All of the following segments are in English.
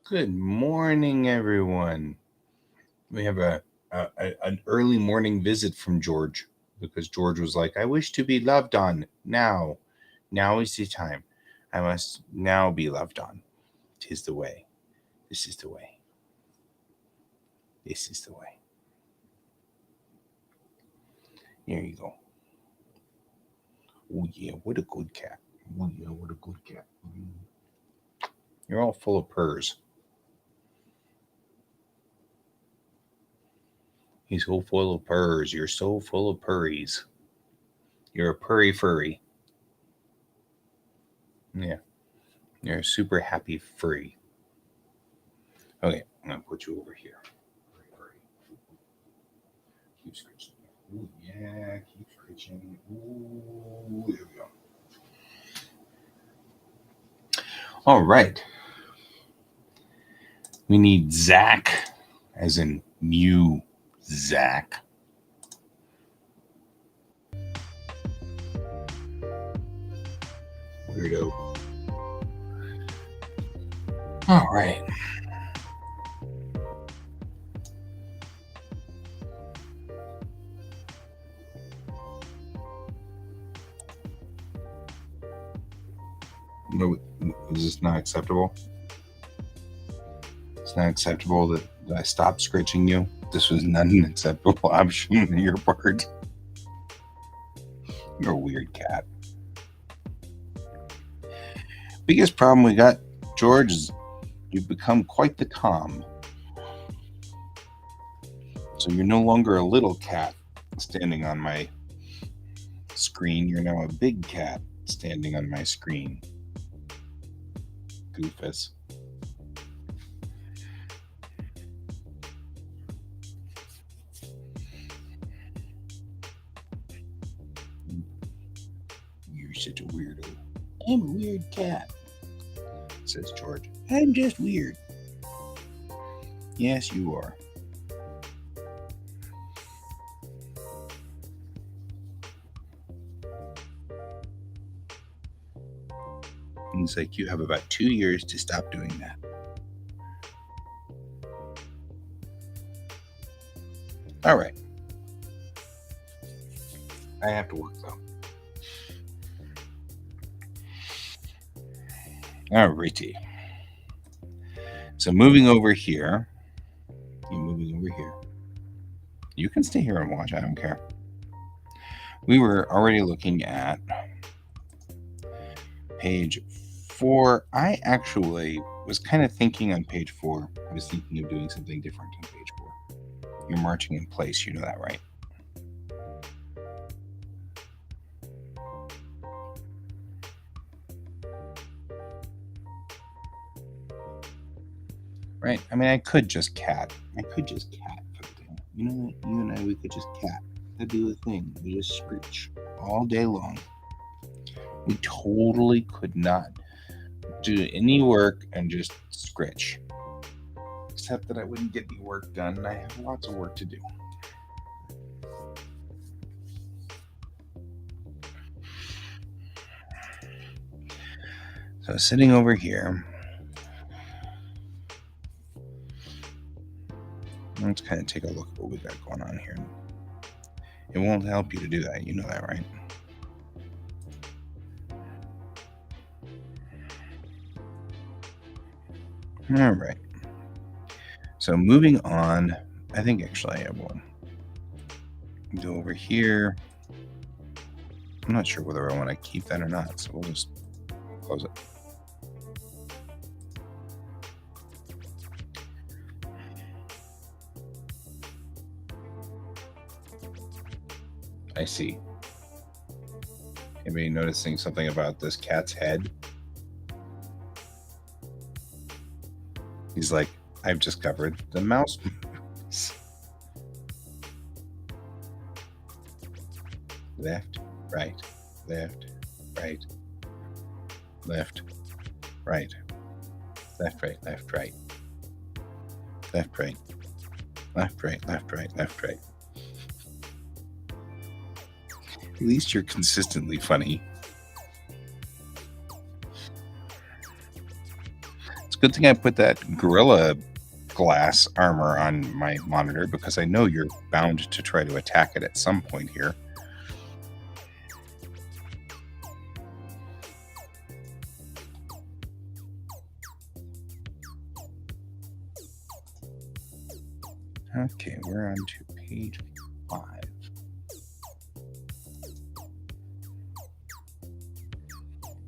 Good morning, everyone. We have an early morning visit from George because George was like, "I wish to be loved on now. Now is the time. I must now be loved on. 'Tis the way. This is the way. This is the way." Here you go. Oh yeah, what a good cat. Oh yeah, what a good cat. You're all full of purrs. He's so full of purrs. You're so full of purries. You're a purry furry. Yeah, you're a super happy furry. Okay, I'm gonna put you over here. Keep scratching. Ooh, yeah, keep scratching. Ooh, there we go. All right. We need Zach, as in you, Zach. Weirdo. All right. No, is this not acceptable? It's not acceptable that I stopped scratching you. This was not an acceptable option on your part. You're a weird cat. Biggest problem we got, George, is you've become quite the Tom. So you're no longer a little cat standing on my screen. You're now a big cat standing on my screen. Goofus. You're such a weirdo. I'm a weird cat, says George. I'm just weird. Yes, you are. He's like, you have about 2 years to stop doing that. All right. I have to work though. All righty. So moving over here. You moving over here. You can stay here and watch. I don't care. We were already looking at page 4. I actually was kind of thinking on page 4. I was thinking of doing something different on page 4. You're marching in place. You know that, right? Right? I mean, I could just cat. I could just cat for the day. You know, you and I, we could just cat. That'd be the thing. We just screech all day long. We totally could not do any work and just scritch. Except that I wouldn't get any work done, and I have lots of work to do. So sitting over here, let's kind of take a look at what we got going on here. It won't help you to do that. You know that, right? All right. So moving on, I think actually I will go over here. I'm not sure whether I want to keep that or not, so we'll just close it. I see. Anybody noticing something about this cat's head? He's like, I've discovered the mouse. Left, right, left, right, left, right, left, right, left, right, left, right, left, right, left, right, left, right. At least you're consistently funny. It's a good thing I put that Gorilla Glass armor on my monitor because I know you're bound to try to attack it at some point here. Okay, we're on to page 5.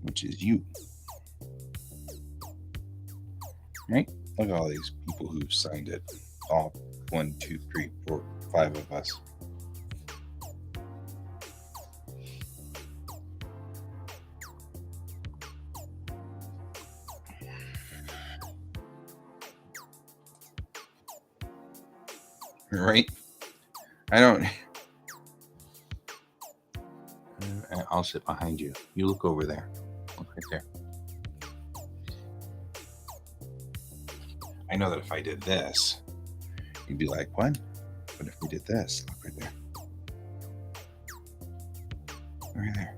Which is you. Right? Look at all these people who've signed it. All 1, 2, 3, 4, 5 of us. Right? I don't. I'll sit behind you. You look over there. Look right there. I know that if I did this, you'd be like, what? But if we did this, look right there. Right there.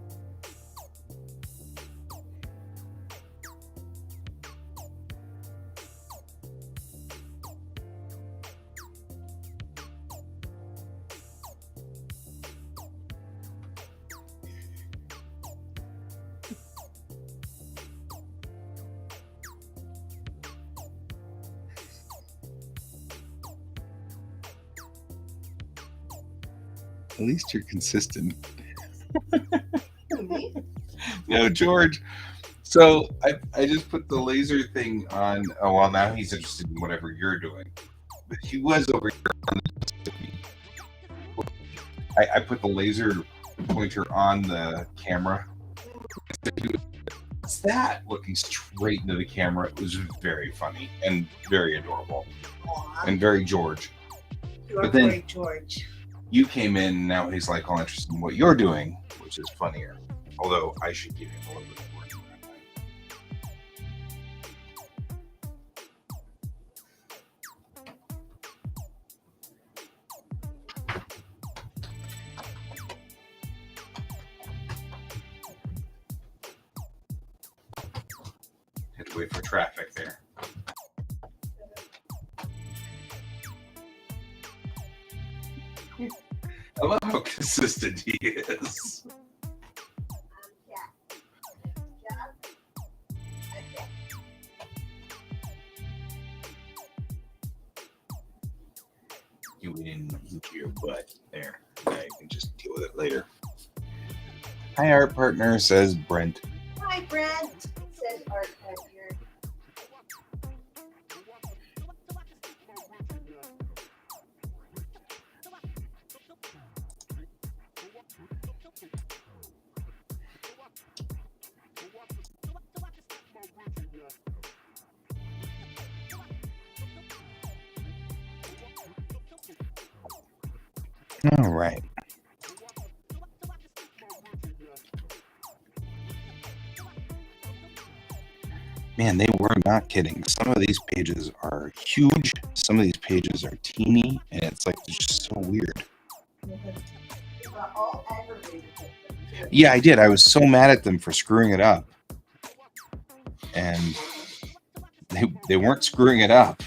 At least you're consistent. No, George. So I just put the laser thing on. Oh, well, now he's interested in whatever you're doing. But he was over here on the. I put the laser pointer on the camera. What's that? Looking straight into the camera. It was very funny and very adorable. Aww. And very George. You are But then- very George. You came in, and now he's like all interested in what you're doing, which is funnier. Although I should give him a little bit more. Had to wait for traffic there. I love how consistent he is. You didn't into your butt there. Now you can just deal with it later. Hi, art partner, says Brent. Hi, Brent. Says Art Collective. All right. Man, they were not kidding. Some of these pages are huge. Some of these pages are teeny, and it's like they're just so weird. All aggravated. Yeah, I did. I was so mad at them for screwing it up, and they weren't screwing it up.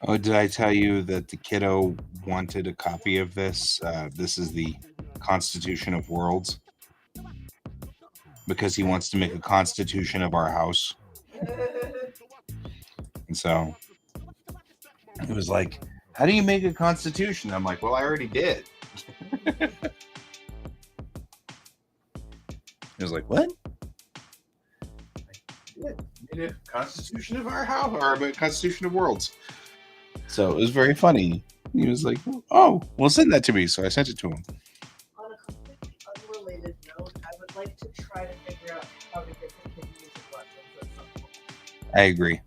Oh, did I tell you that the kiddo wanted a copy of this. This is the Constitution of Worlds, because he wants to make a constitution of our house. And so it was like, how do you make a constitution? I'm like, well, I already did. It was like, what? I made a constitution of our house, or a constitution of worlds. So it was very funny. He was like, oh, well, send that to me. So I sent it to him. On a completely unrelated note, I would like to try to figure out how to get the kid music lessons at some point. I agree.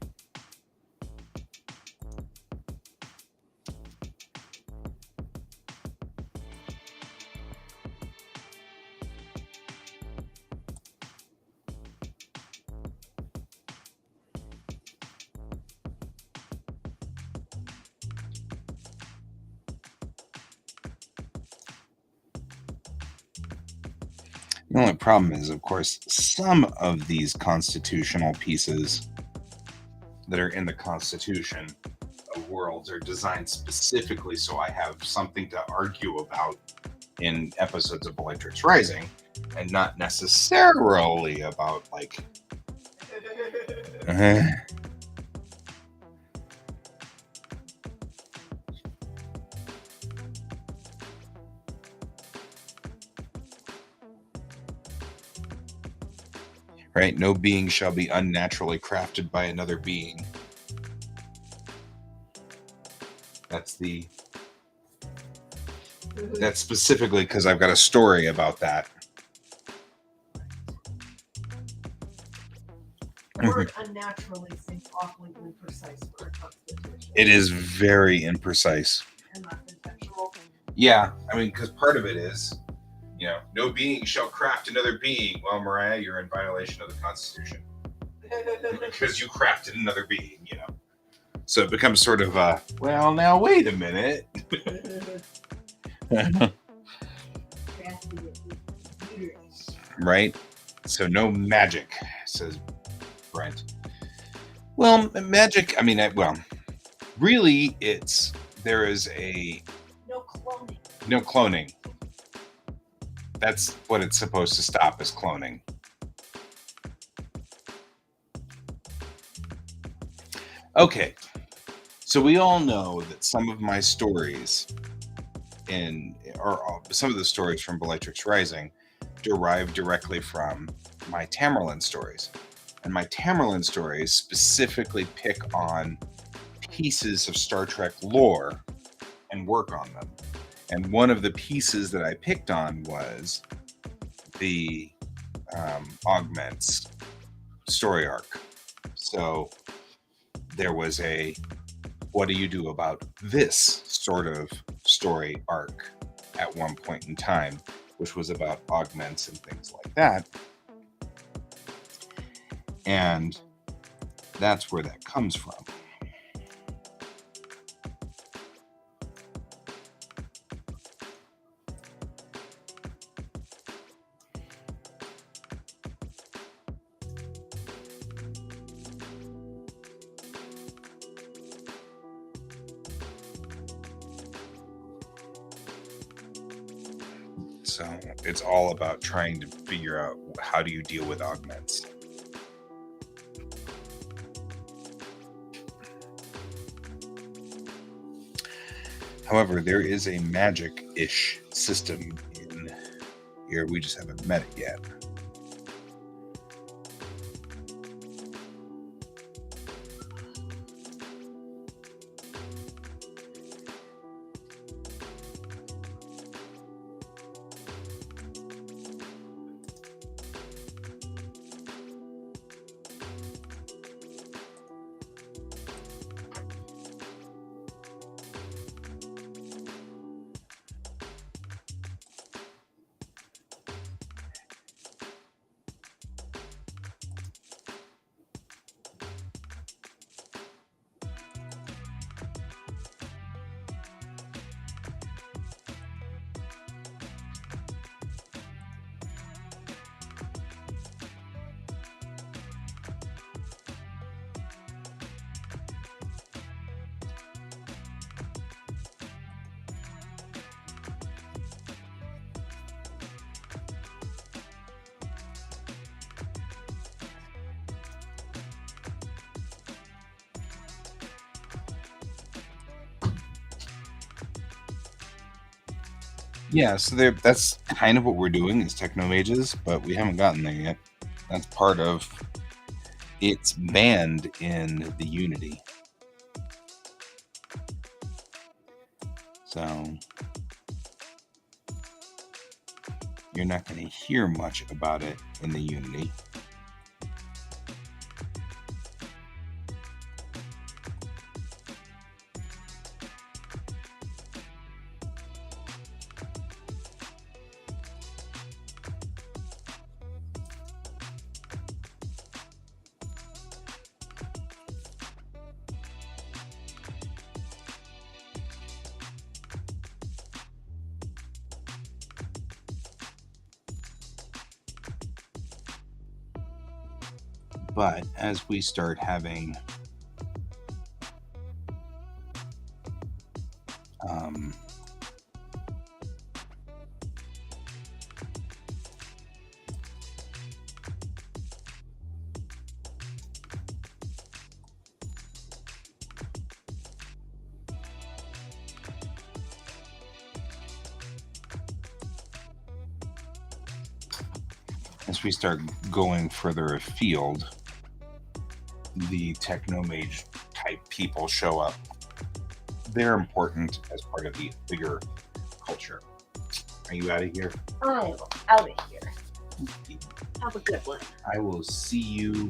The only problem is, of course, some of these constitutional pieces that are in the Constitution of Worlds are designed specifically so I have something to argue about in episodes of Bellatrix Rising, and not necessarily about, like, right? No being shall be unnaturally crafted by another being. That's specifically because I've got a story about that. The word unnaturally seems awfully imprecise for a constitution. It is very imprecise. And that's intentional. Yeah, I mean, because part of it is, no being shall craft another being. Well, Mariah, you're in violation of the Constitution because you crafted another being, So it becomes sort of well, now wait a minute. Right? So no magic, says Brent. Well, magic, I mean, really, there is no cloning. That's what it's supposed to stop, is cloning. Okay, so we all know that some of my stories or some of the stories from Bellatrix Rising derive directly from my Tamerlane stories. And my Tamerlane stories specifically pick on pieces of Star Trek lore and work on them. And one of the pieces that I picked on was the Augments story arc. So there was what do you do about this sort of story arc at one point in time, which was about augments and things like that. And that's where that comes from. So it's all about trying to figure out, how do you deal with augments? However, there is a magic-ish system in here. We just haven't met it yet. Yeah, so that's kind of what we're doing is techno mages, but we haven't gotten there yet. That's part of it's banned in the Unity. So you're not going to hear much about it in the Unity. But as we start having as we start going further afield, the techno mage type people show up. They're important as part of the bigger culture. Are you out of here? I'm out of here. Have a good one. I will see you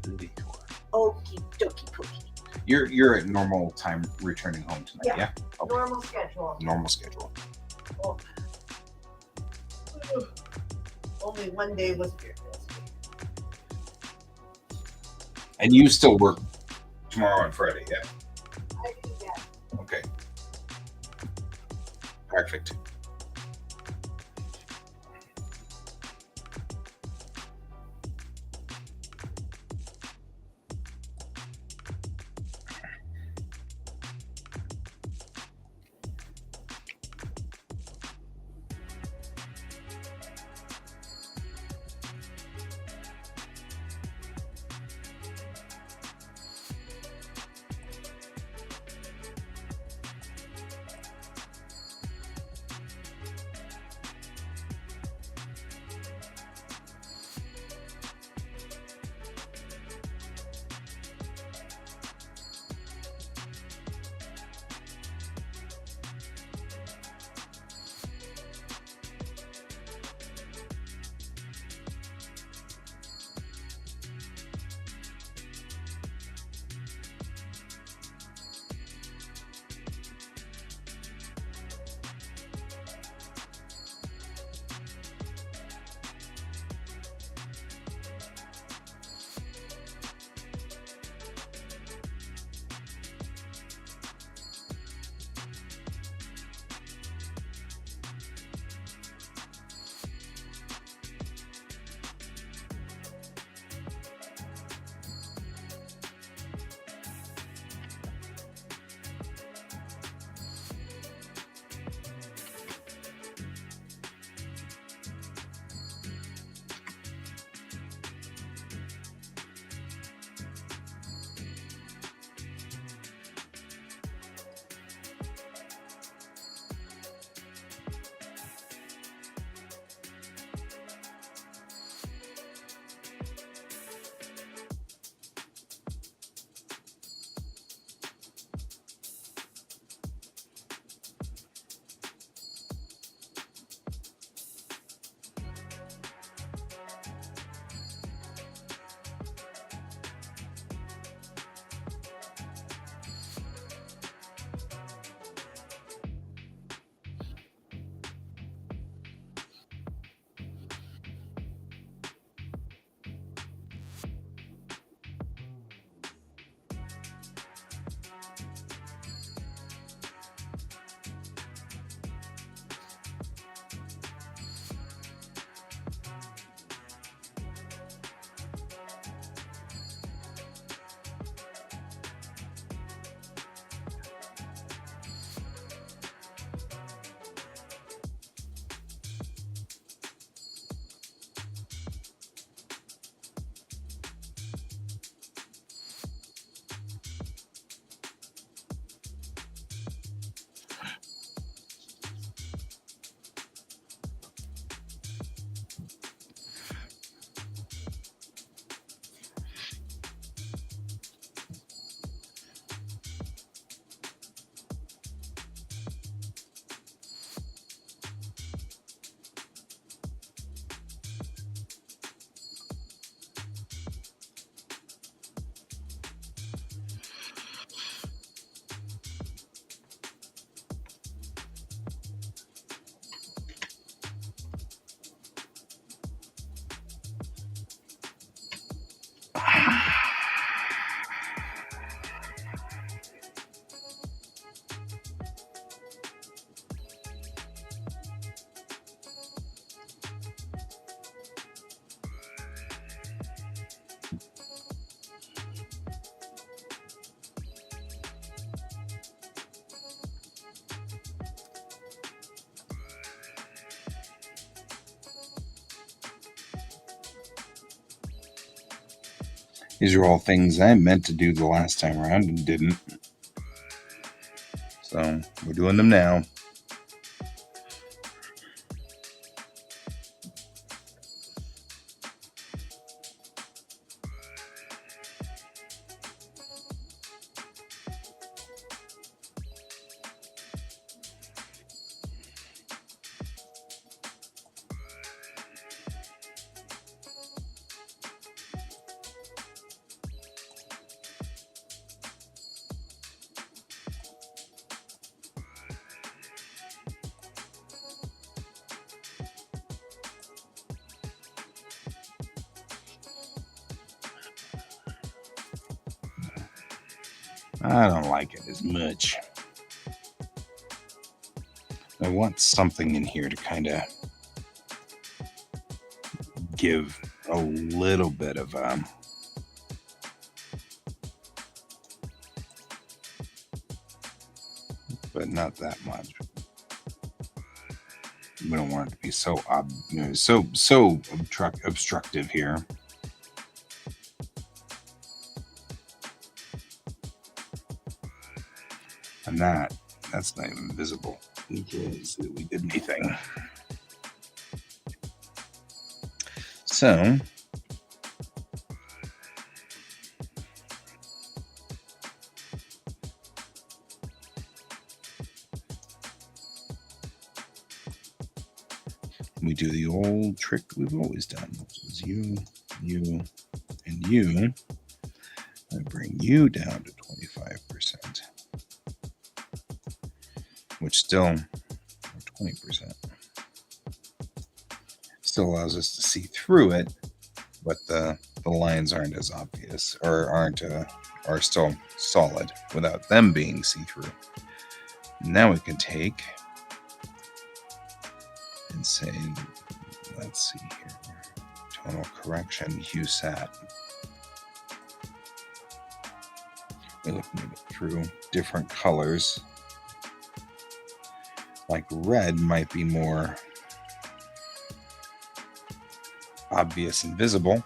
later. Okie dokie pookie. You're at normal time returning home tonight, yeah? Okay. Normal schedule. Normal schedule. Oh. Only one day was weird this week. And you still work tomorrow and Friday, yeah? I do, yeah. Okay. Perfect. These are all things I meant to do the last time around and didn't. So we're doing them now. I don't like it as much. I want something in here to kind of give a little bit of but not that much. We don't want it to be so obstructive here. And that's not even visible because we did anything. So we do the old trick we've always done, which is you, and you. I bring you down to 25%, which still 20% still allows us to see through it, but the lines aren't as obvious or are still solid without them being see-through. Now we can take and say, let's see here, tonal correction, hue sat. We're looking at it through different colors. Like red might be more obvious and visible.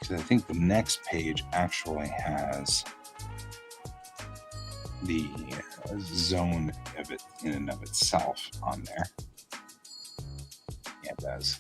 I think the next page actually has the zone of it in and of itself on there. Yeah, it does.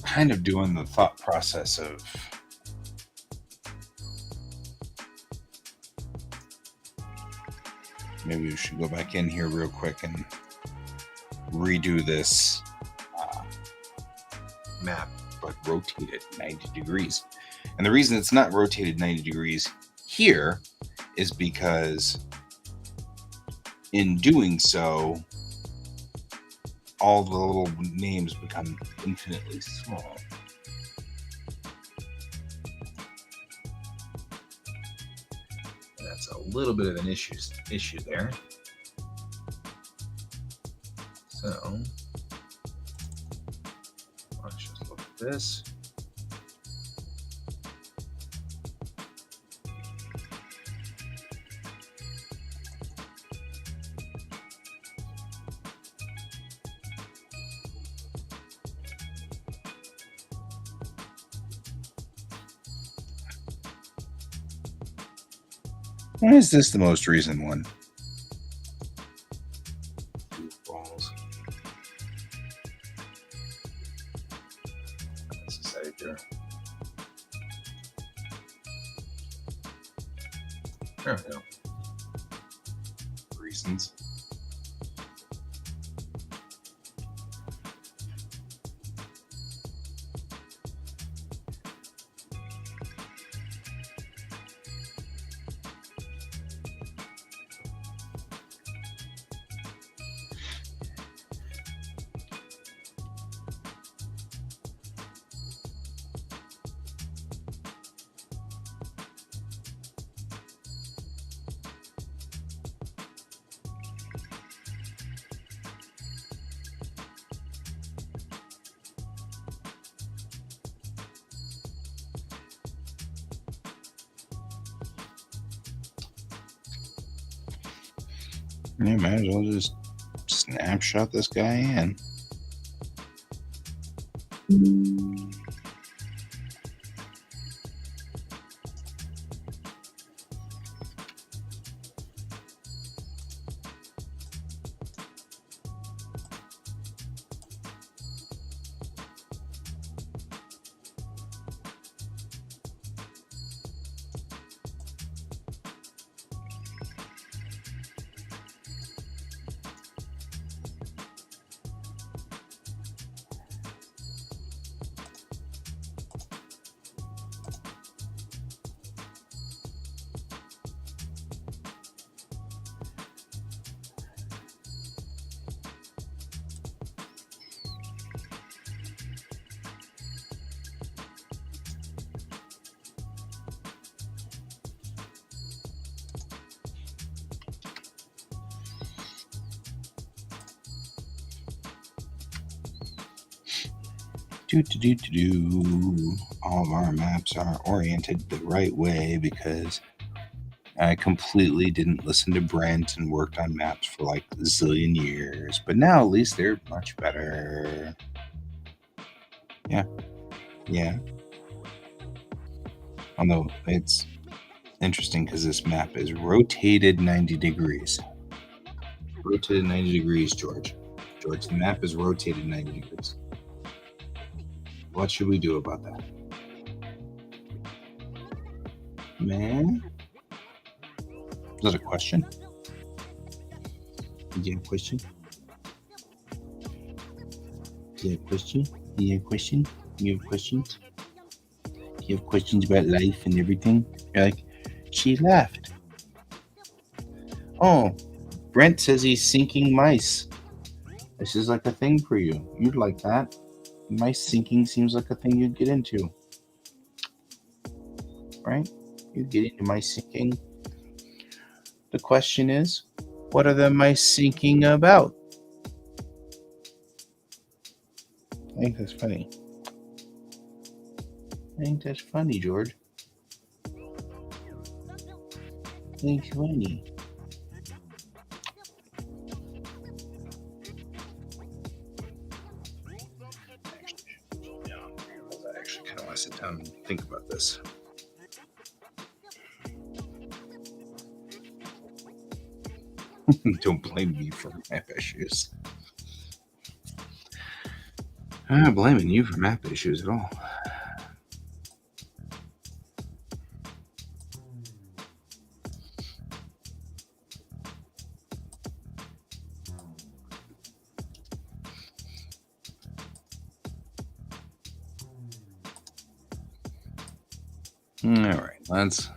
Kind of doing the thought process of maybe we should go back in here real quick and redo this map, but rotate it 90 degrees. And the reason it's not rotated 90 degrees here is because in doing so, all the little names become infinitely small. That's a little bit of an issue there. So let's just look at this. Why is this the most recent one? Goofballs. This is Edgar. There we go. Reasons. You might as well just snapshot this guy in. All of our maps are oriented the right way because I completely didn't listen to Brent and worked on maps for like a zillion years. But now at least they're much better. Yeah. Although it's interesting because this map is rotated 90 degrees. Rotated 90 degrees, George. George, the map is rotated 90 degrees. What should we do about that? Man? Is that a question? Do you have a question? Do you have a question? Do you have a question? Do you have questions? Do you have questions about life and everything? You're like, she left. Oh, Brent says he's sinking mice. This is like a thing for you. You'd like that. Mice sinking seems like a thing you'd get into. Right? You get into mice sinking. The question is, what are the mice sinking about? I think that's funny. I think that's funny, George. I think it's funny. I actually kind of want to sit down and think about this. Don't blame me for map issues. I'm not blaming you for map issues at all. All right, let's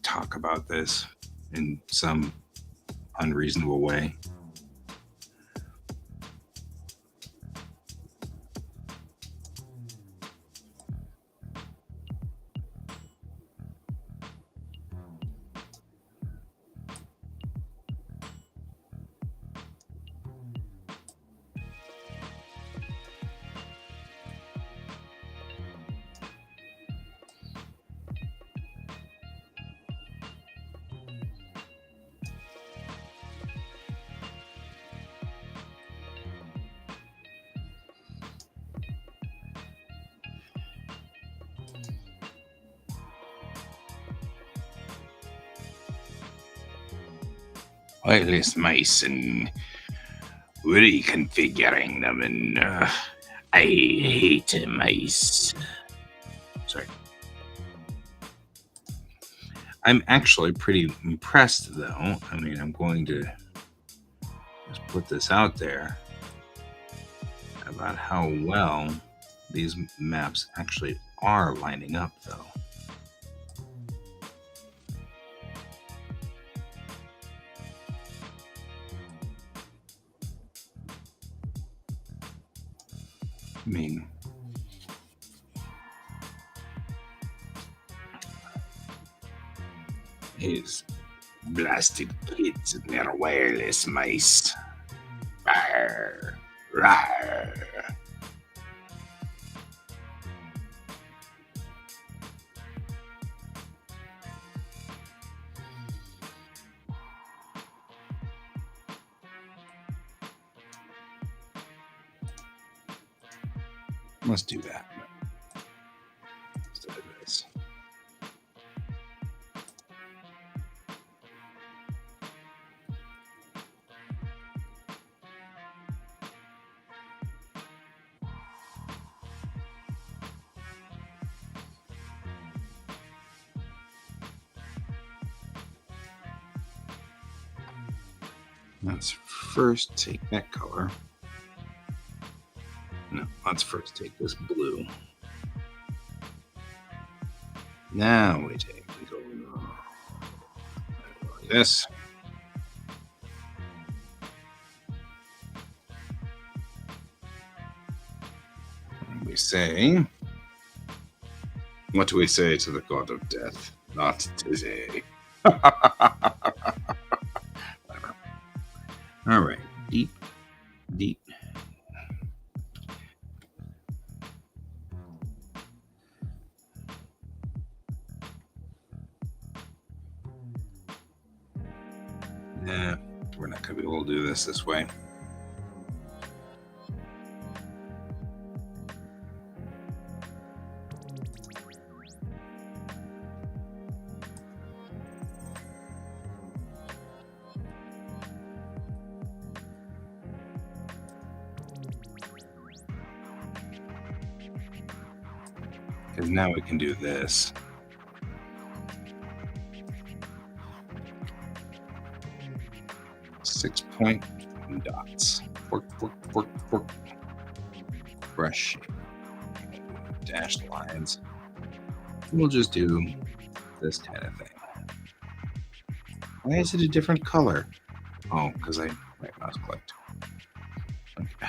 talk about this in some unreasonable way. wireless mice and reconfiguring them, and I hate mice. Sorry. I'm actually pretty impressed, though. I mean, I'm going to just put this out there about how well these maps actually are lining up, though. I mean, these blasted kids and their wireless mice. Rawr, rawr. Let's do that. Instead of this. Let's first take that color. No, let's first take this blue. Now we take the gold. Like this. And we say, what do we say to the god of death? Not today. Whatever. All right, deep, deep. Nah, we're not going to be able to do this way. Because now we can do this. Six-point dots. Fork, fork, fork, fork. Brush shape. Dashed lines. We'll just do this kind of thing. Why is it a different color? Oh, because I right mouse clicked. Okay.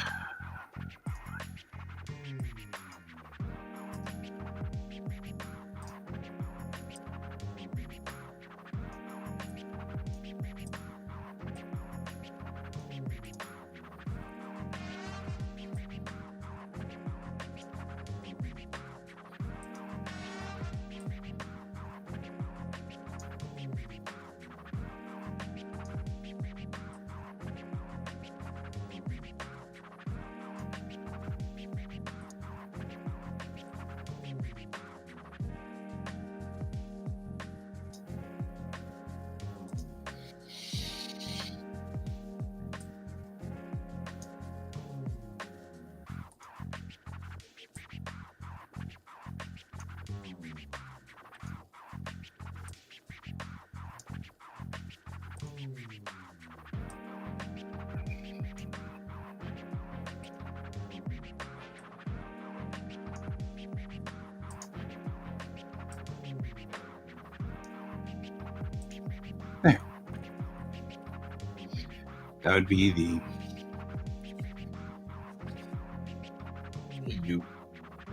There. That would be the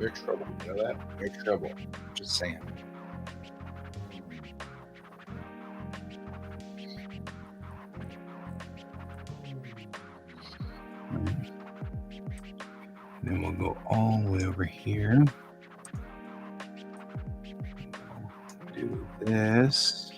you're trouble. You know that? You're trouble. Just saying. Then we'll go all the way over here. Do this.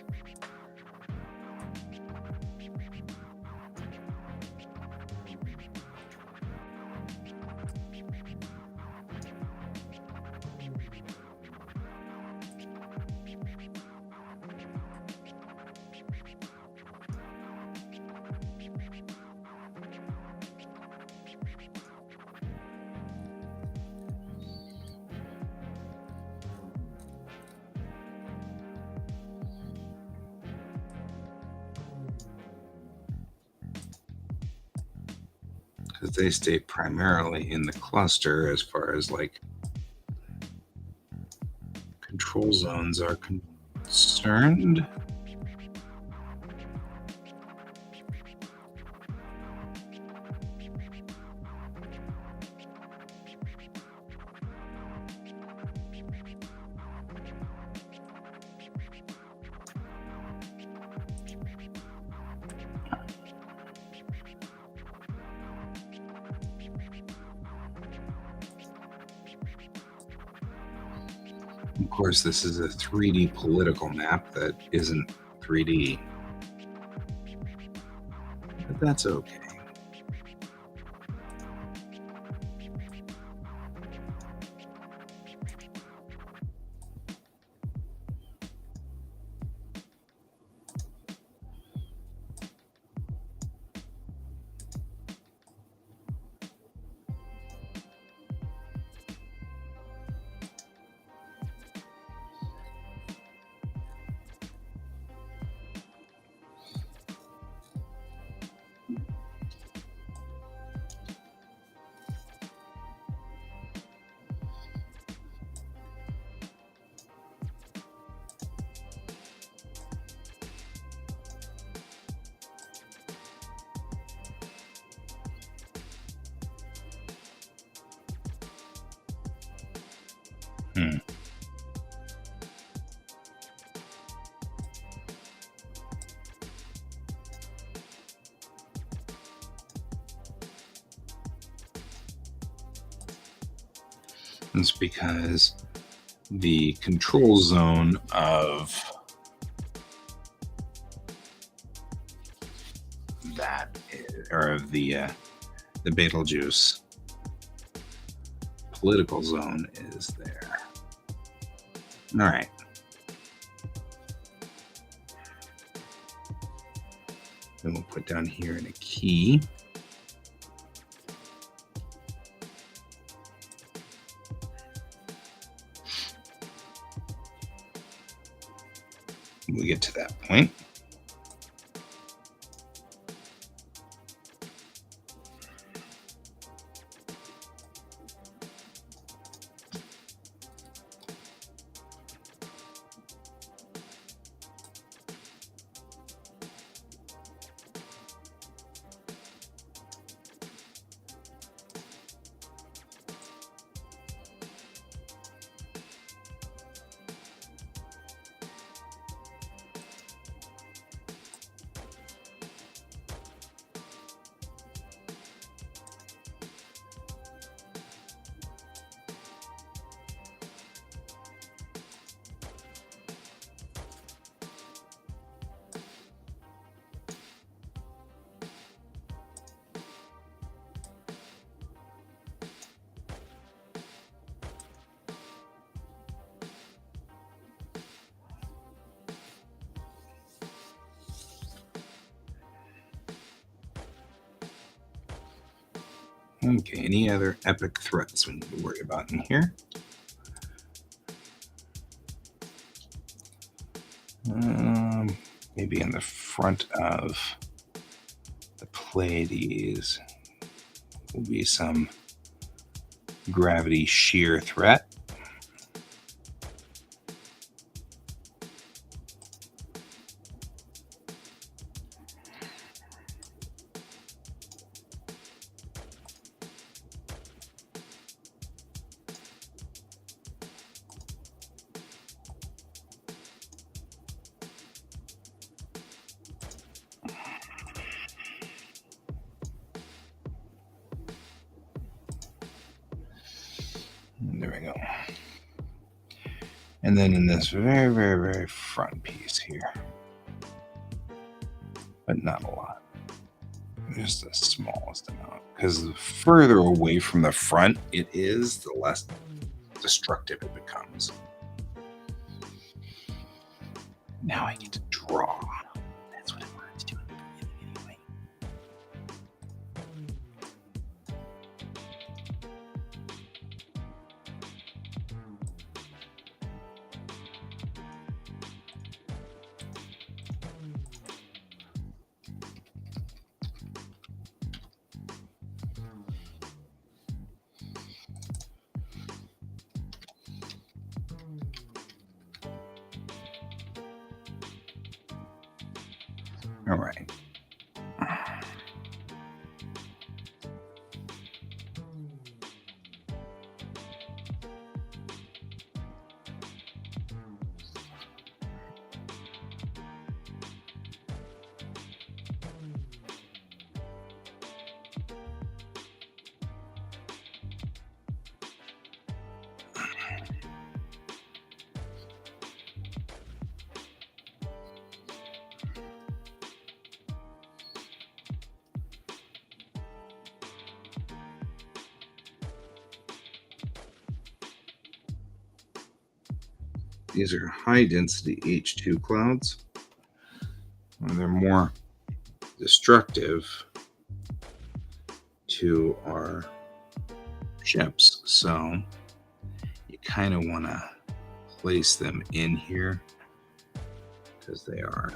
because they stay primarily in the cluster as far as like control zones are concerned. Of course, this is a 3D political map that isn't 3D, but that's okay. It's because the control zone of that, or of the Betelgeuse political zone is there. All right. Then we'll put down here in a key. We get to that point. Okay, any other epic threats we need to worry about in here? Maybe in the front of the Pleiades will be some gravity shear threat. There we go. And then in this very, very, very front piece here, but not a lot, just the smallest amount, because the further away from the front it is, the less destructive it becomes. Now I get to draw. That's what I wanted to do in the beginning anyway. All right. These are high density H2 clouds. And they're more destructive to our ships. So you kind of want to place them in here because they are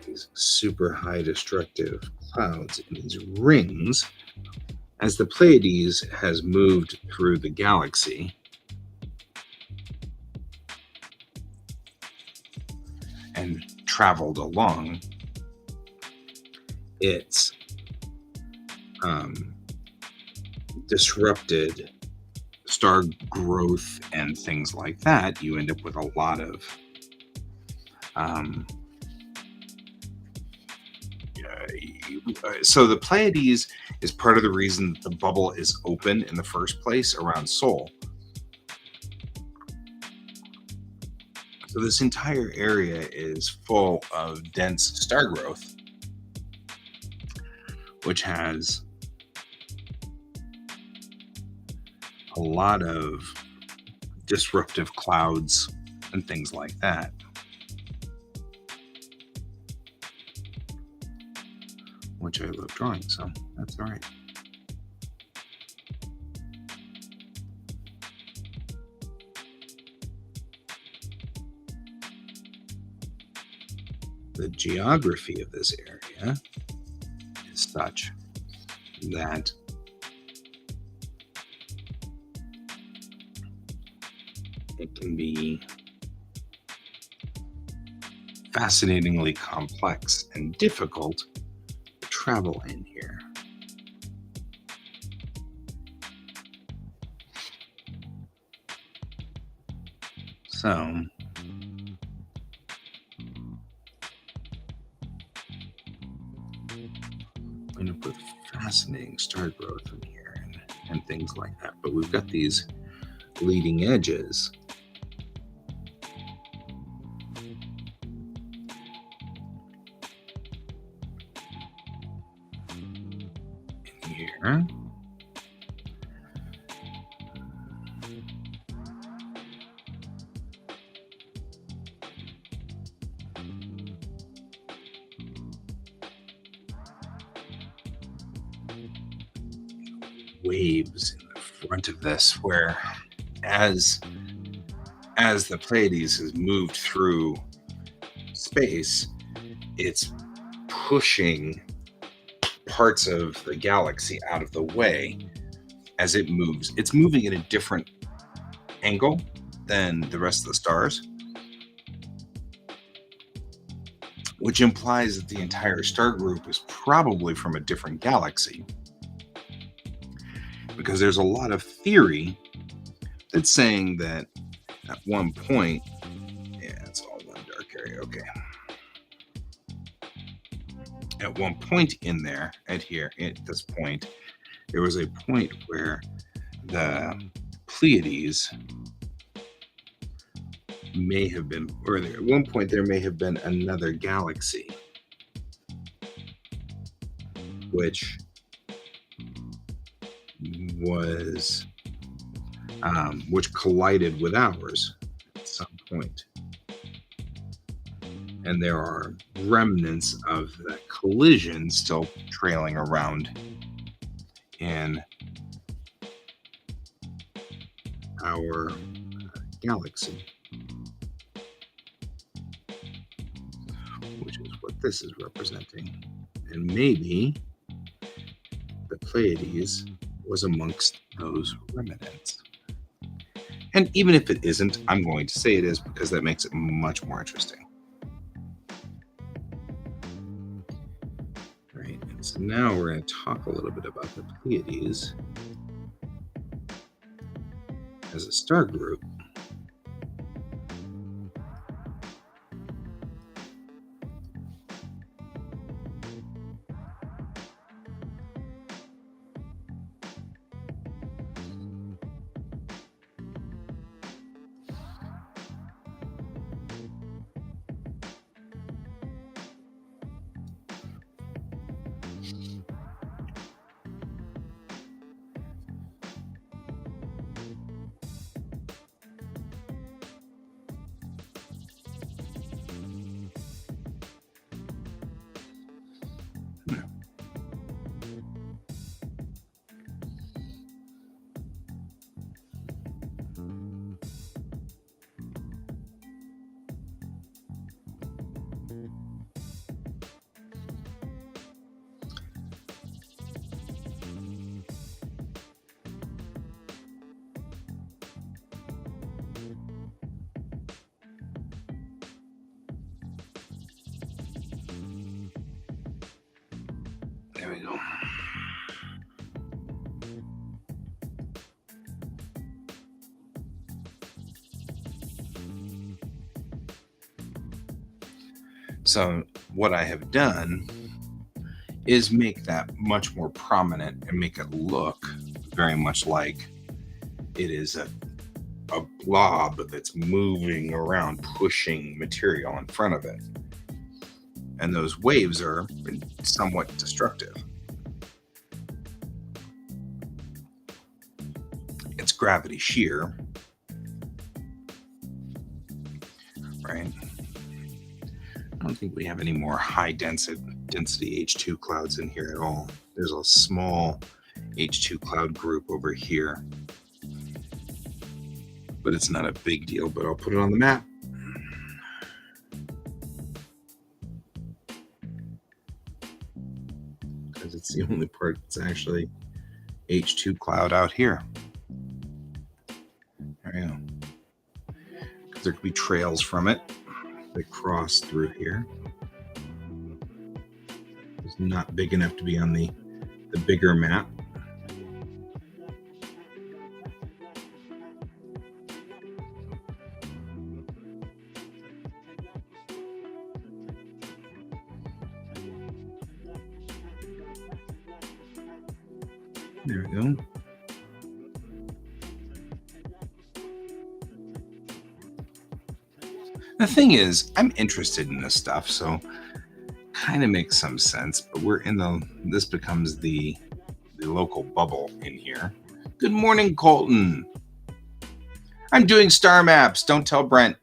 these super high destructive clouds in these rings. As the Pleiades has moved through the galaxy, and traveled along, it's disrupted star growth and things like that. You end up with a lot of so the Pleiades is part of the reason the bubble is open in the first place around Sol. So this entire area is full of dense star growth, which has a lot of disruptive clouds and things like that. Which I love drawing, so that's all right. The geography of this area is such that it can be fascinatingly complex and difficult to travel in here. So I'm going to put fascinating star growth in here and things like that. But we've got these leading edges. In here. Waves in the front of this, where as the Pleiades has moved through space, it's pushing parts of the galaxy out of the way as it moves. It's moving at a different angle than the rest of the stars, which implies that the entire star group is probably from a different galaxy. Because there's a lot of theory that's saying that at one point, yeah, it's all one dark area, okay. At one point in there, at this point, there was a point where the Pleiades may have been, or at one point there may have been another galaxy, which was which collided with ours at some point. And there are remnants of that collision still trailing around in our galaxy, which is what this is representing. And maybe the Pleiades was amongst those remnants. And even if it isn't, I'm going to say it is because that makes it much more interesting. So now we're going to talk a little bit about the Pleiades as a star group. There we go. So what I have done is make that much more prominent and make it look very much like it is a blob that's moving around, pushing material in front of it. And those waves are somewhat destructive. It's gravity shear, right? I don't think we have any more high density H2 clouds in here at all. There's a small H2 cloud group over here, but it's not a big deal, but I'll put it on the map. Because it's the only part that's actually H2 cloud out here. There we go. Because there could be trails from it that cross through here. It's not big enough to be on the bigger map. There we go. The thing is, I'm interested in this stuff, so kind of makes some sense, but we're in this becomes the local bubble in here. Good morning, Colton. I'm doing star maps. Don't tell Brent.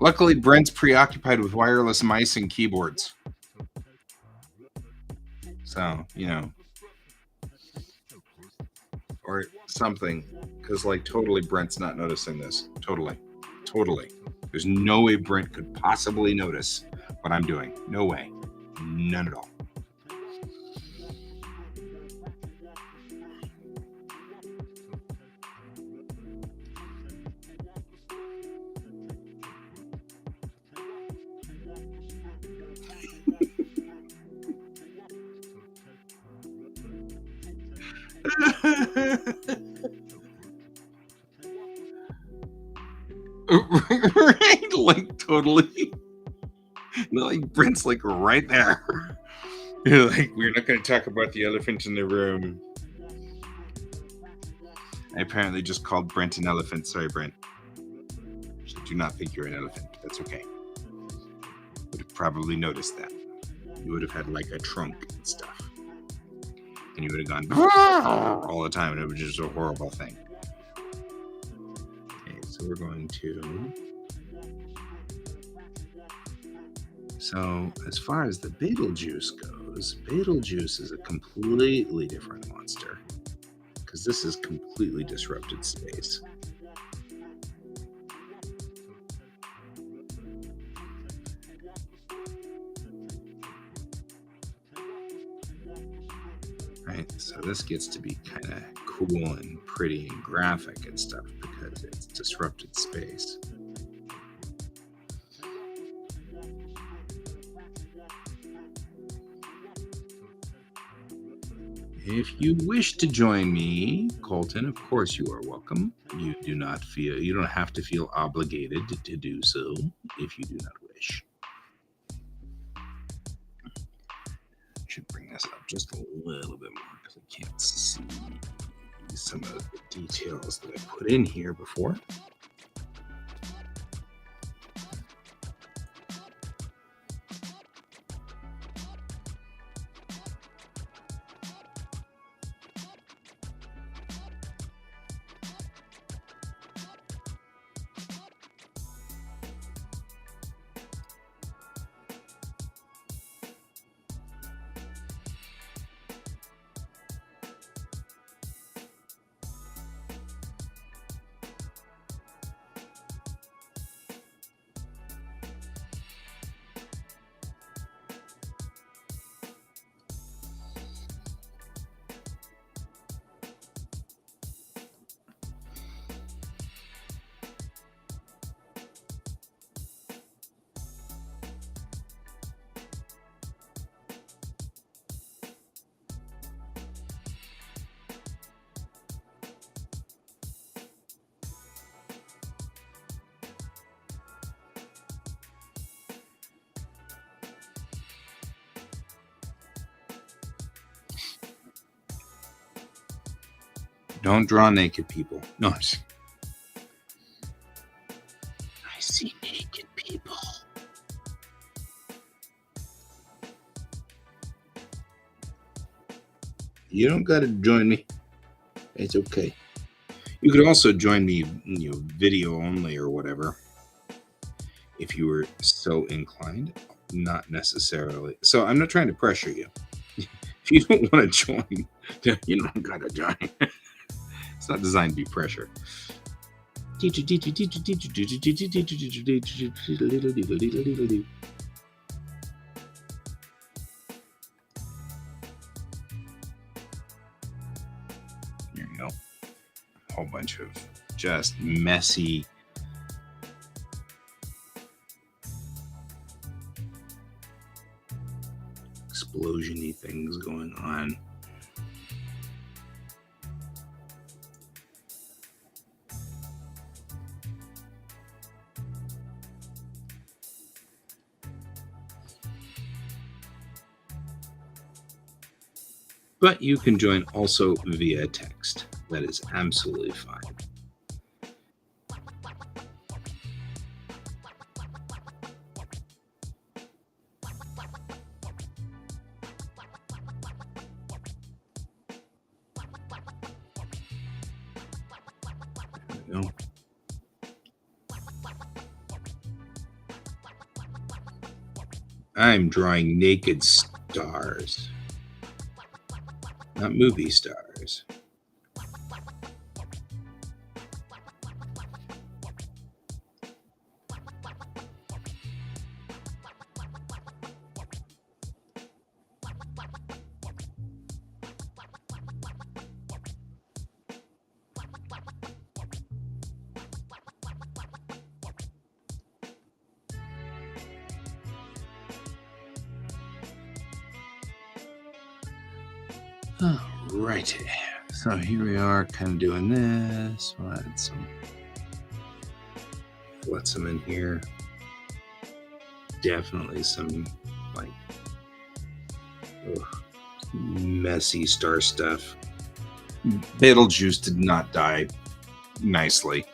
Luckily, Brent's preoccupied with wireless mice and keyboards. So, you know, or something, because like totally Brent's not noticing this. Totally. There's no way Brent could possibly notice what I'm doing. No way. None at all. Right? Like totally. Like Brent's like right there. You're like, we're not going to talk about the elephant in the room. I apparently just called Brent an elephant. Sorry, Brent. I do not think you're an elephant. That's okay. Would have probably noticed that. You would have had like a trunk and stuff. And you would have gone all the time, and it was just a horrible thing. Okay, so we're going to... So as far as the Betelgeuse goes, Betelgeuse is a completely different monster because this is completely disrupted space. Right, so this gets to be kind of cool and pretty and graphic and stuff because it's disrupted space. If you wish to join me, Colton, of course you are welcome. You don't have to feel obligated to do so if you do not wish. Should bring this up just a little bit more because I can't see some of the details that I put in here before. Don't draw naked people. No, I see naked people. You don't got to join me. It's okay. You could also join me, video only or whatever, if you were so inclined. Not necessarily. So I'm not trying to pressure you. If you don't want to join, you don't got to join. It's not designed to be pressure. There you go. A whole bunch of just messy explosion-y things going on. But you can join also via text. That is absolutely fine. There we go. I'm drawing naked stars, not movie stars. Alrighty, so here we are, kind of doing this. We'll add some flotsam in here. Definitely some like messy star stuff. Betelgeuse did not die nicely.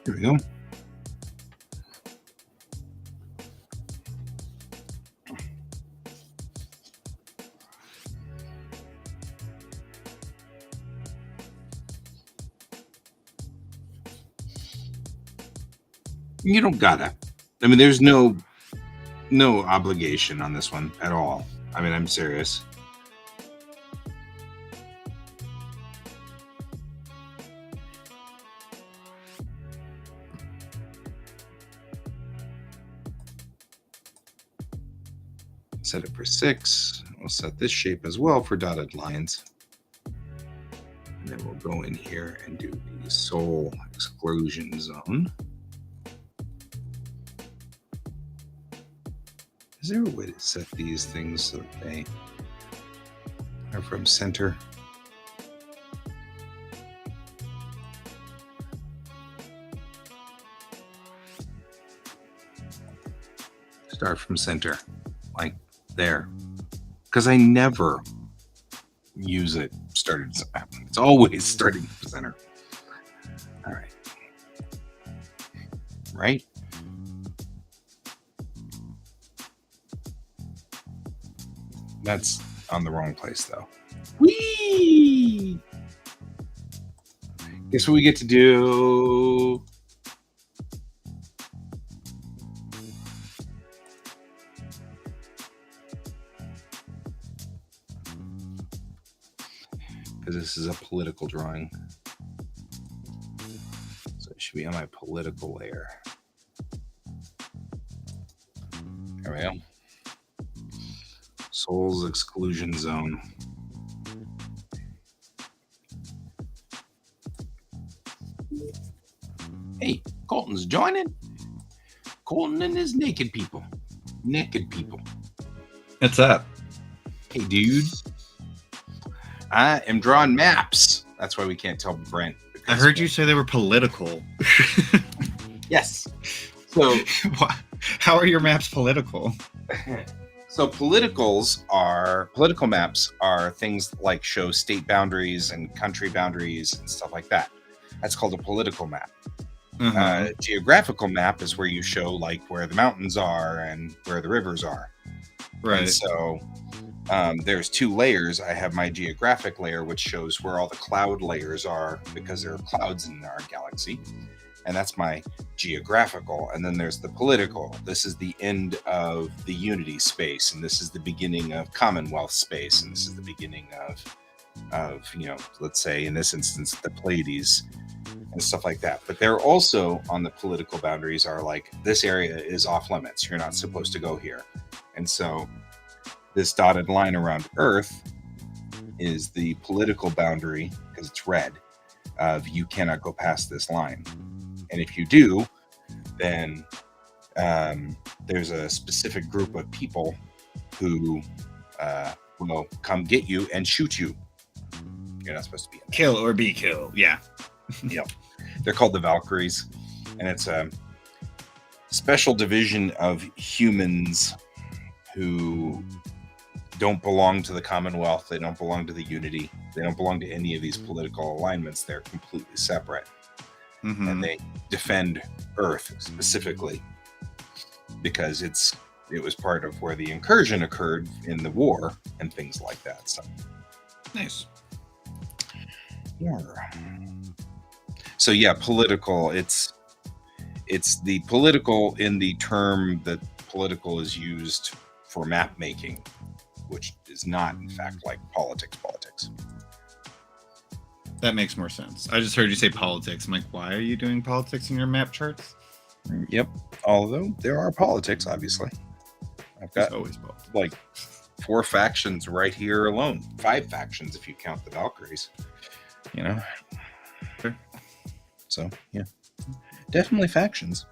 Here we go. You don't gotta. I mean, there's no obligation on this one at all. I mean, I'm serious. Set it for 6. We'll set this shape as well for dotted lines. And then we'll go in here and do the soul exclusion zone. Is there a way to set these things so that they are from center? Start from center, like there. Because I never use it started. It's always starting from center. All right. Right? That's on the wrong place, though. Whee! Guess what we get to do? Because this is a political drawing. So it should be on my political layer. There we go. Soul's exclusion zone. Hey, Colton's joining. Colton and his naked people. Naked people. What's up? Hey, dude. I am drawing maps. That's why we can't tell Brent. I heard you say they were political. Yes. So, how are your maps political? So political maps are things like show state boundaries and country boundaries and stuff like that. That's called a political map. Geographical map is where you show like where the mountains are and where the rivers are. Right. And so there's 2 layers. I have my geographic layer, which shows where all the cloud layers are because there are clouds in our galaxy. And that's my geographical. And then there's the political. This is the end of the unity space. And this is the beginning of Commonwealth space. And this is the beginning of let's say in this instance, the Pleiades and stuff like that. But they're also on the political boundaries are like, this area is off limits. You're not supposed to go here. And so this dotted line around Earth is the political boundary because it's red of you cannot go past this line. And if you do, then there's a specific group of people who will come get you and shoot you. You're not supposed to be in there. Kill or be killed. Yeah. Yep. They're called the Valkyries. And it's a special division of humans who don't belong to the Commonwealth. They don't belong to the Unity. They don't belong to any of these political alignments. They're completely separate. Mm-hmm. And they defend Earth specifically because it was part of where the incursion occurred in the war and things like that. So nice. Yeah. So yeah, political. It's the political in the term that political is used for map making, which is not in fact like politics. That makes more sense. I just heard you say politics. I'm like, why are you doing politics in your map charts? Yep. Although there are politics, obviously. I've got always politics. Like 4 factions right here alone. 5 factions if you count the Valkyries. Sure. So yeah, definitely factions.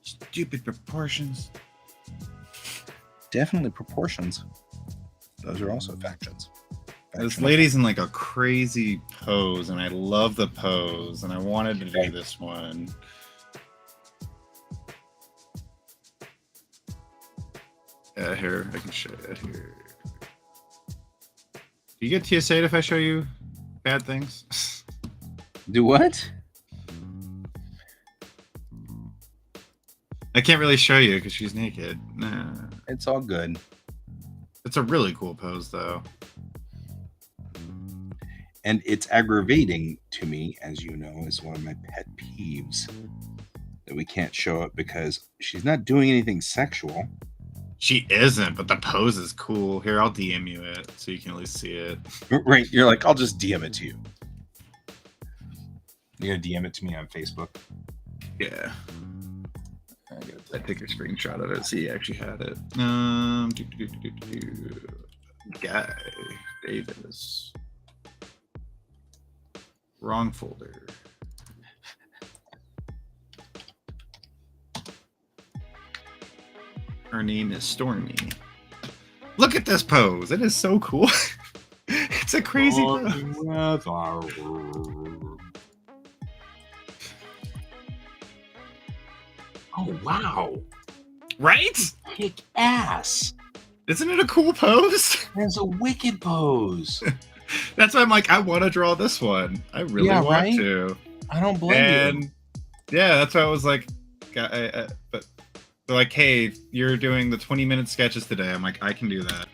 Stupid proportions. Definitely proportions. Those are also factions. This lady's in like a crazy pose, and I love the pose, and I wanted to do this one. Yeah, here, I can show you here. Do you get TSA'd if I show you bad things? Do what? I can't really show you because she's naked. Nah. It's all good. It's a really cool pose, though. And it's aggravating to me, as you know, is one of my pet peeves that we can't show it because she's not doing anything sexual. She isn't, but the pose is cool. Here, I'll DM you it so you can at least see it. Right. You're like, I'll just DM it to you. You're going to DM it to me on Facebook? Yeah. I take a screenshot of it. See, I actually had it. Guy Davis. Wrong folder. Her name is Stormy. Look at this pose. It is so cool. It's a crazy pose. Oh, wow. Right? Kick ass. Isn't it a cool pose? There's a wicked pose. That's why I'm like, I want to draw this one. I really want to. I don't blame you. Yeah, that's why I was like, but they're like, hey, you're doing the 20-minute sketches today. I'm like, I can do that.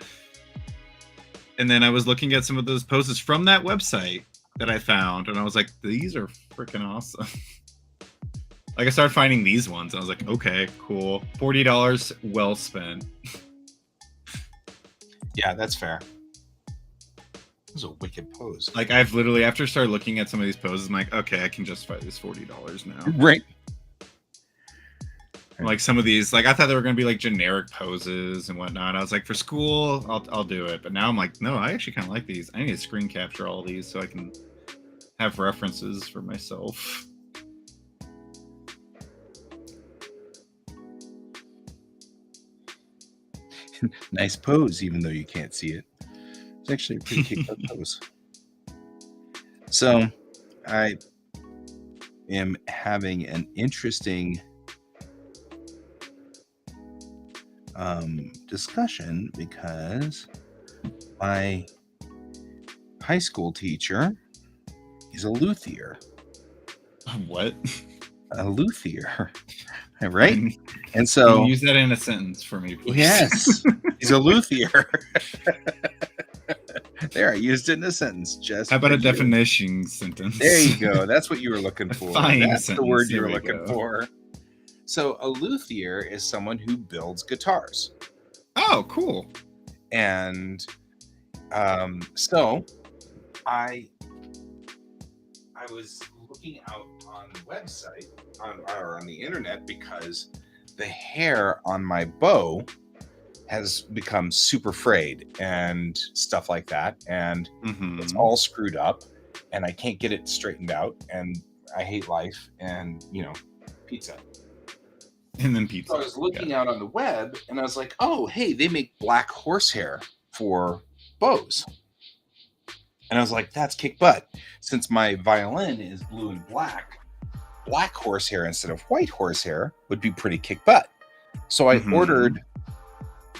And then I was looking at some of those poses from that website that I found, and I was like, these are freaking awesome. Like, I started finding these ones, and I was like, okay, cool. $40 well spent. Yeah, that's fair. This is a wicked pose. Like, I've literally, after I started looking at some of these poses, I'm like, okay, I can justify this $40 now. Right. Like, some of these, like, I thought they were going to be, like, generic poses and whatnot. I was like, for school, I'll do it. But now I'm like, no, I actually kind of like these. I need to screen capture all these so I can have references for myself. Nice pose, even though you can't see it. It's actually a pretty kick-butt pose. So, I am having an interesting discussion because my high school teacher is a luthier. What? A luthier. Right? And so... Can you use that in a sentence for me, please? Yes. He's a luthier. There, I used it in a sentence. Just how about a you. Definition sentence? There you go. That's what you were looking for. That's Sentence. the word you were looking for. So a luthier is someone who builds guitars. Oh, cool. And so I was looking out on the website or on the internet because the hair on my bow has become super frayed and stuff like that, and it's all screwed up, and I can't get it straightened out, and I hate life, and pizza. And then pizza. So I was looking out on the web, and I was like, oh, hey, they make black horsehair for bows. And I was like, that's kick butt. Since my violin is blue and black horsehair instead of white horsehair would be pretty kick butt. So I ordered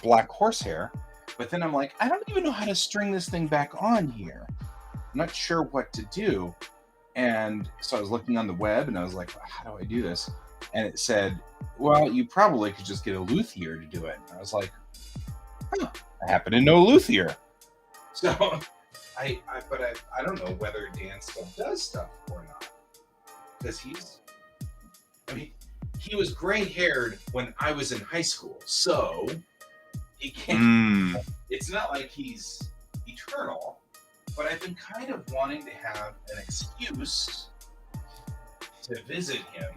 black horsehair, but then I'm like, I don't even know how to string this thing back on here. I'm not sure what to do. And so I was looking on the web, and I was like, how do I do this? And it said, well, you probably could just get a luthier to do it. And I was like, I happen to know a luthier. So I don't know whether Dan still does stuff or not. Because he was gray haired when I was in high school. So he can't, it's not like he's eternal, but I've been kind of wanting to have an excuse to visit him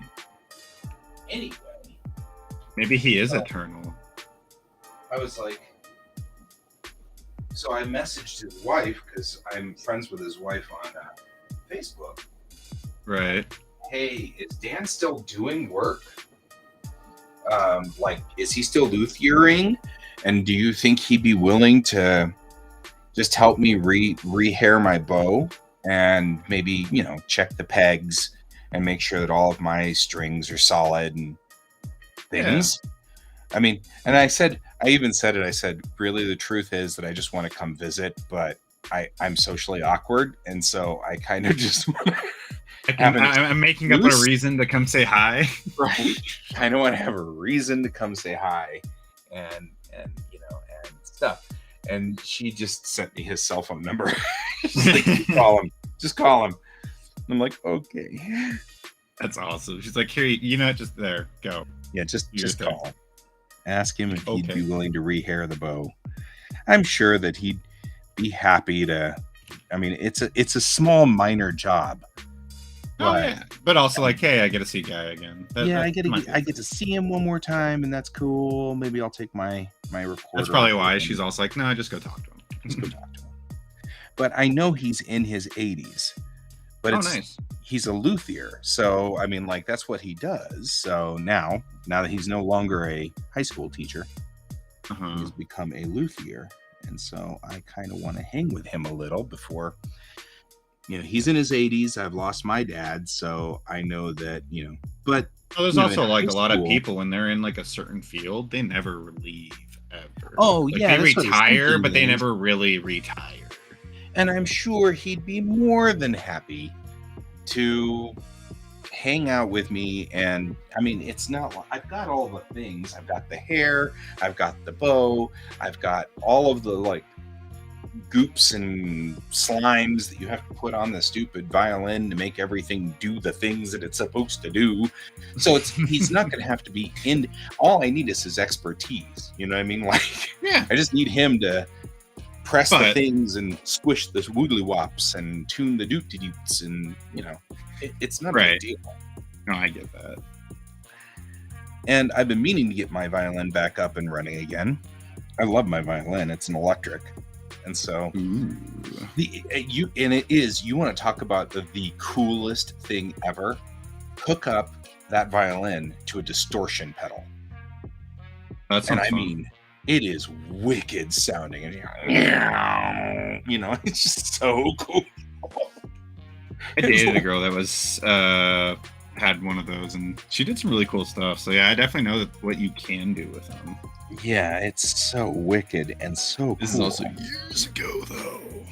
anyway. Maybe he is eternal. I was like, so I messaged his wife because I'm friends with his wife on Facebook. Right. Hey, is Dan still doing work? Is he still luthiering? And do you think he'd be willing to just help me rehair my bow and maybe, check the pegs and make sure that all of my strings are solid and things? Yeah. I mean, and I said, really, the truth is that I just want to come visit, but I'm socially awkward. And so I kind of just want to I'm making up a reason to come say hi. Right. I don't want to have a reason to come say hi and stuff. And she just sent me his cell phone number. She's like, just call him. I'm like, okay. That's awesome. She's like, here, just there, go. Yeah, just call him. Ask him if he'd be willing to rehair the bow. I'm sure that he'd be happy to. I mean, it's a small minor job, Oh yeah, but also like, hey, I get to see Guy again. I get to see him one more time, and that's cool. Maybe I'll take my recorder. That's probably why she's also like, no, just go talk to him. Let's go talk to him. But I know he's in his 80s. But nice. He's a luthier, so I mean, like, that's what he does. So now that he's no longer a high school teacher, he's become a luthier, and so I kind of want to hang with him a little before. He's in his 80s. I've lost my dad, so I know that, but there's also like a lot of people when they're in like a certain field, they never leave ever. Oh, like, yeah. They retire, but they never really retire. And I'm sure he'd be more than happy to hang out with me. And I mean, it's not like I've got all the things. I've got the hair, I've got the bow, I've got all of the like goops and slimes that you have to put on the stupid violin to make everything do the things that it's supposed to do. So he's not going to have to be in. All I need is his expertise. You know what I mean? Like, yeah, I just need him to press the things and squish the woodly wops and tune the doot doots, and it's not a big deal. No, I get that. And I've been meaning to get my violin back up and running again. I love my violin. It's an electric. And so you want to talk about the coolest thing ever. Hook up that violin to a distortion pedal. That's I mean, it is wicked sounding, and it's just so cool. I dated a girl that was had one of those, and she did some really cool stuff. So yeah, I definitely know what you can do with them. Yeah, it's so wicked and so cool. This is also years ago, though.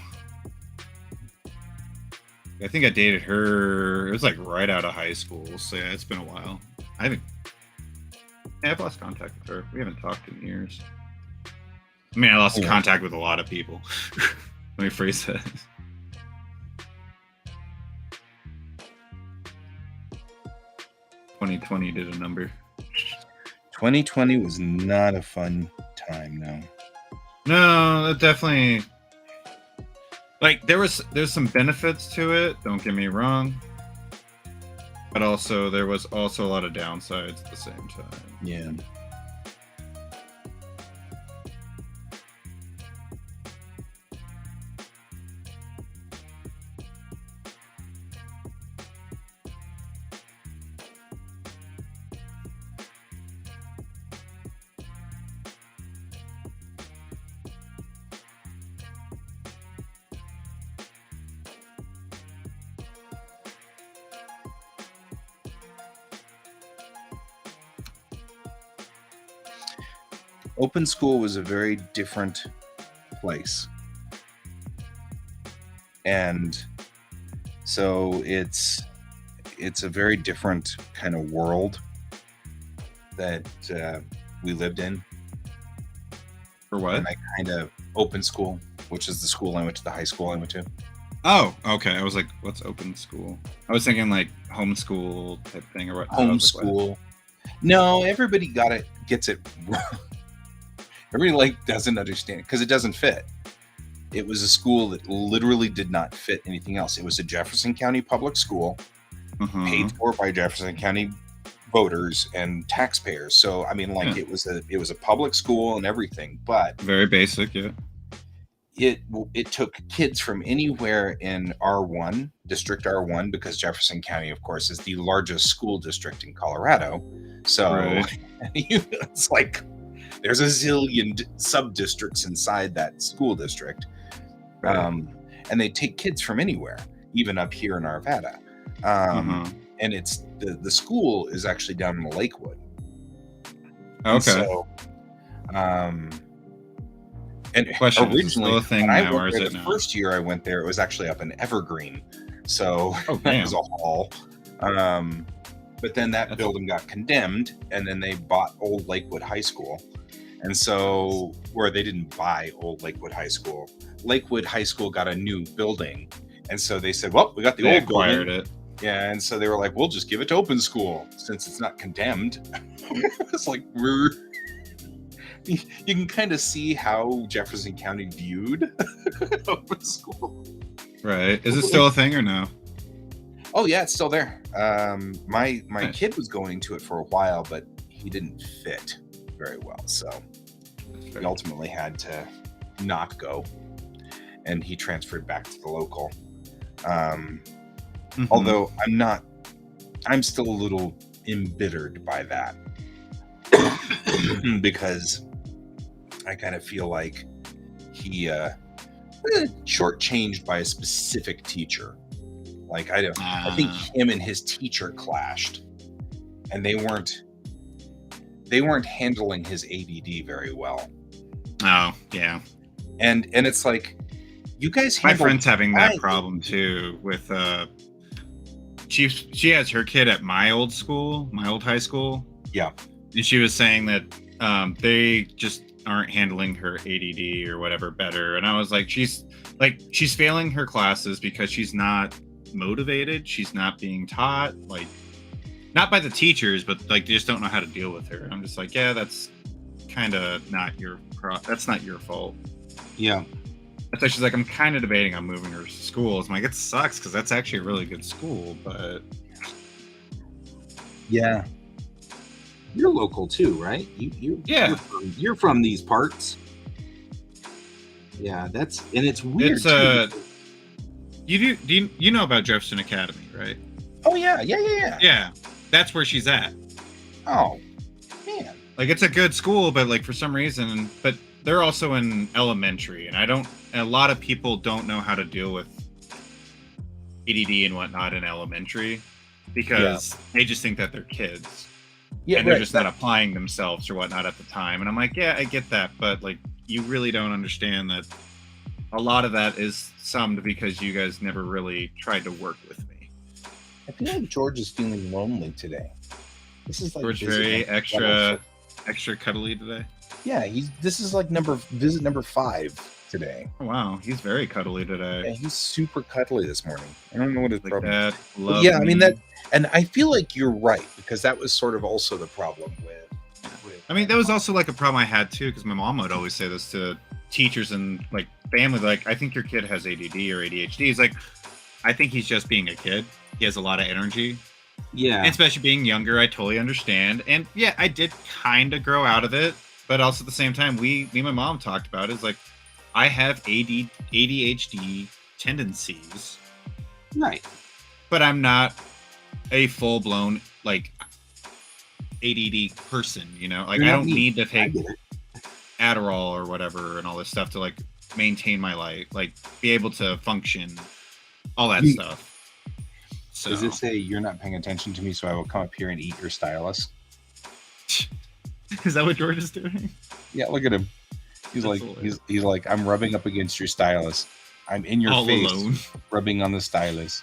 I think I dated her. It was like right out of high school. So yeah, it's been a while. I've lost contact with her. We haven't talked in years. I mean, I lost contact with a lot of people. Let me phrase that. "2020 did a number." 2020 was not a fun time, no. No, it definitely. Like there's some benefits to it. Don't get me wrong. But also there was also a lot of downsides at the same time. Yeah. Open school was a very different place. And so it's a very different kind of world that we lived in. For what? And I kind of open school, which is the school I went to, the high school I went to. Oh, okay. I was like, what's open school? I was thinking like homeschool type thing or what? Homeschool. No, everybody gets it wrong. Everybody doesn't understand it because it doesn't fit. It was a school that literally did not fit anything else. It was a Jefferson County public school, paid for by Jefferson County voters and taxpayers. So I mean, it was a public school and everything, but very basic, yeah. It took kids from anywhere in R1, District R1, because Jefferson County, of course, is the largest school district in Colorado. So it's like there's a zillion sub-districts inside that school district. And they take kids from anywhere, even up here in Arvada. And it's the school is actually down in Lakewood. Okay. And so, and question, originally, is it still a thing when now, I or went is there it the now? first year I went there, it was actually up in Evergreen. So it was a hall. But then that building got condemned, and then they bought Old Lakewood High School. And so, where they didn't buy Old Lakewood High School, Lakewood High School got a new building. And so they said, well, we got the They old acquired building. it. Yeah, and so they were like, we'll just give it to open school since it's not condemned. It's like, you can kind of see how Jefferson County viewed open school. Right. Is it still a thing or no? Oh yeah, it's still there. My Nice. kid was going to it for a while, but he didn't fit very well, so he ultimately had to not go, and he transferred back to the local. Mhm. Although I'm still a little embittered by that because I kind of feel like he shortchanged by a specific teacher. Like I think him and his teacher clashed, and they weren't handling his ADD very well. Oh yeah, and it's like, you guys my handle friend's having that problem too with she has her kid at my old high school. Yeah. And she was saying that they just aren't handling her ADD or whatever better. And I was like, she's failing her classes because she's not motivated. She's not being taught, like, not by the teachers, but like they just don't know how to deal with her. I'm just like, yeah, that's kind of not your that's not your fault. Yeah. So she's like, I'm kind of debating on moving her to school. I'm like, it sucks because that's actually a really good school, but yeah. You're local too, right? Yeah. You're from these parts. Yeah, it's weird. It's too. you know about Jefferson Academy, right? Oh yeah. Yeah, that's where she's at. Oh man. Like, it's a good school, but like for some reason, but they're also in elementary, and a lot of people don't know how to deal with ADD and whatnot in elementary because they just think that they're kids. Yeah, and they're just not applying themselves or whatnot at the time. And I'm like, yeah, I get that, but like, you really don't understand that a lot of that is summed because you guys never really tried to work with me. I feel like George is feeling lonely today. This is like George very extra cuddly today. Yeah, this is like visit number 5 today. Oh, wow, he's very cuddly today. Yeah, he's super cuddly this morning. I don't know what his problem is. Yeah, I mean that, and I feel like you're right, because that was sort of also the problem with I mean, that was also like a problem I had too, because my mom would always say this to teachers and like family, like, I think your kid has ADD or ADHD. He's like, I think he's just being a kid. He has a lot of energy. Yeah. And especially being younger, I totally understand. And yeah, I did kind of grow out of it, but also at the same time, me and my mom talked about it. It's like, I have ADHD tendencies. Right. But I'm not a full-blown like ADD person, you know? Like, I don't need to take Adderall or whatever and all this stuff to like maintain my life, like be able to function, all that stuff. So does it say you're not paying attention to me, so I will come up here and eat your stylus? Is that what George is doing? Yeah, look at him. He's like, he's like, I'm rubbing up against your stylus. I'm in your face, alone, rubbing on the stylus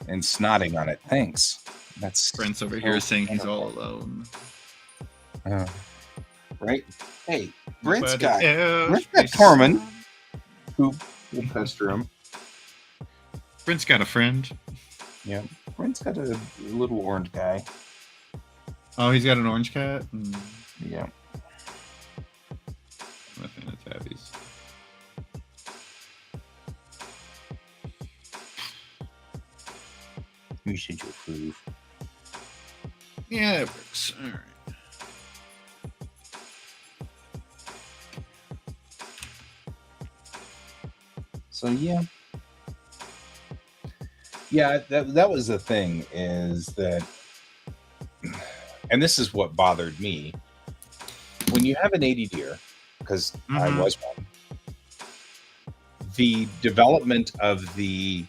and snotting on it. Thanks. That's Brent's over here saying he's all alone. Right? Hey, Brent's got Tormund, who will pester him. Brent's got a friend. Yeah, Brent's got a little orange guy. Oh, he's got an orange cat? Yeah. I'm a fan of tabbies. You should approve. Yeah, it works. All right. So yeah, that was the thing, is that, and this is what bothered me, when you have an ADDer, because I was one, the development of the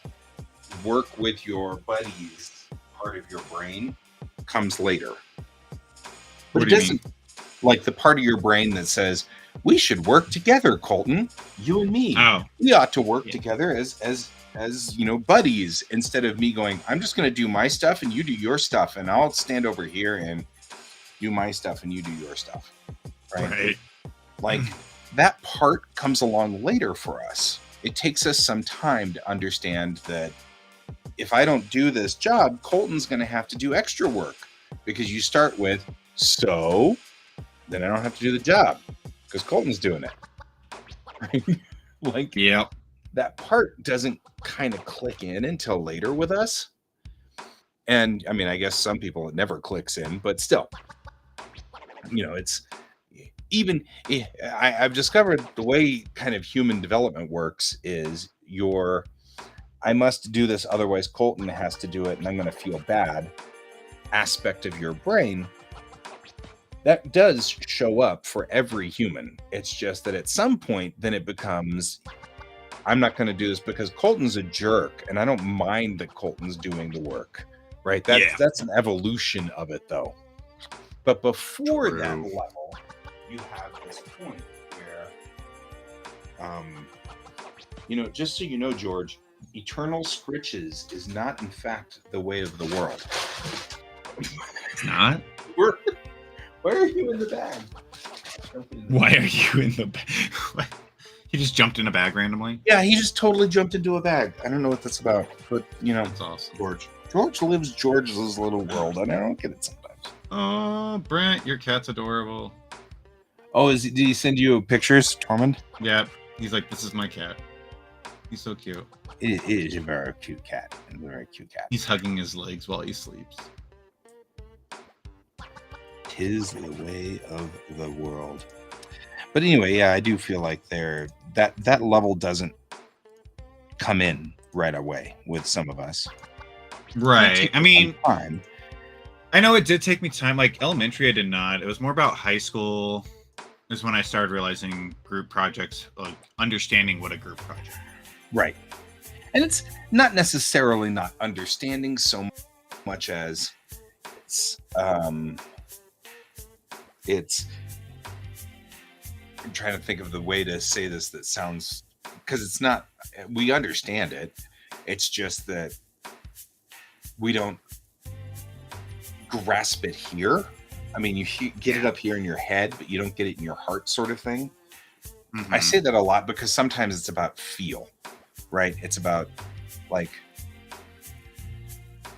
work with your buddies part of your brain comes later. But it doesn't, like the part of your brain that says, we should work together, Colton, you and me. We ought to work together as buddies, instead of me going, I'm just going to do my stuff and you do your stuff, and I'll stand over here and do my stuff and you do your stuff. Right? Like, that part comes along later for us. It takes us some time to understand that if I don't do this job, Colton's going to have to do extra work, because you start with, so then I don't have to do the job because Colton's doing it. Like, yep. that part doesn't kind of click in until later with us. And I mean, I guess some people it never clicks in, but still, it's even I've discovered the way kind of human development works is I must do this, otherwise Colton has to do it, and I'm going to feel bad aspect of your brain that does show up for every human. It's just that at some point, then it becomes, I'm not going to do this because Colton's a jerk, and I don't mind that Colton's doing the work, right? That's an evolution of it, though. But before that level, you have this point where, just so you know, George, eternal scritches is not, in fact, the way of the world. It's not? Why are you in the bag? Why are you in the bag? He just jumped in a bag randomly? Yeah, he just totally jumped into a bag. I don't know what that's about, but, That's awesome. George lives George's little world, and I don't get it sometimes. Oh, Brent, your cat's adorable. Oh, did he send you pictures, Tormund? Yep. He's like, this is my cat. He's so cute. It is a very cute cat. He's hugging his legs while he sleeps. 'Tis the way of the world. But anyway, yeah, I do feel like that level doesn't come in right away with some of us. Right. I mean, time. I know it did take me time. Like elementary, I did not. It was more about high school is when I started realizing group projects, like understanding what a group project is. Right. And it's not necessarily not understanding so much as it's I'm trying to think of the way to say this that sounds, because it's not, we understand it. It's just that we don't grasp it here. I mean, you get it up here in your head, but you don't get it in your heart, sort of thing. Mm-hmm. I say that a lot because sometimes it's about feel, right? It's about like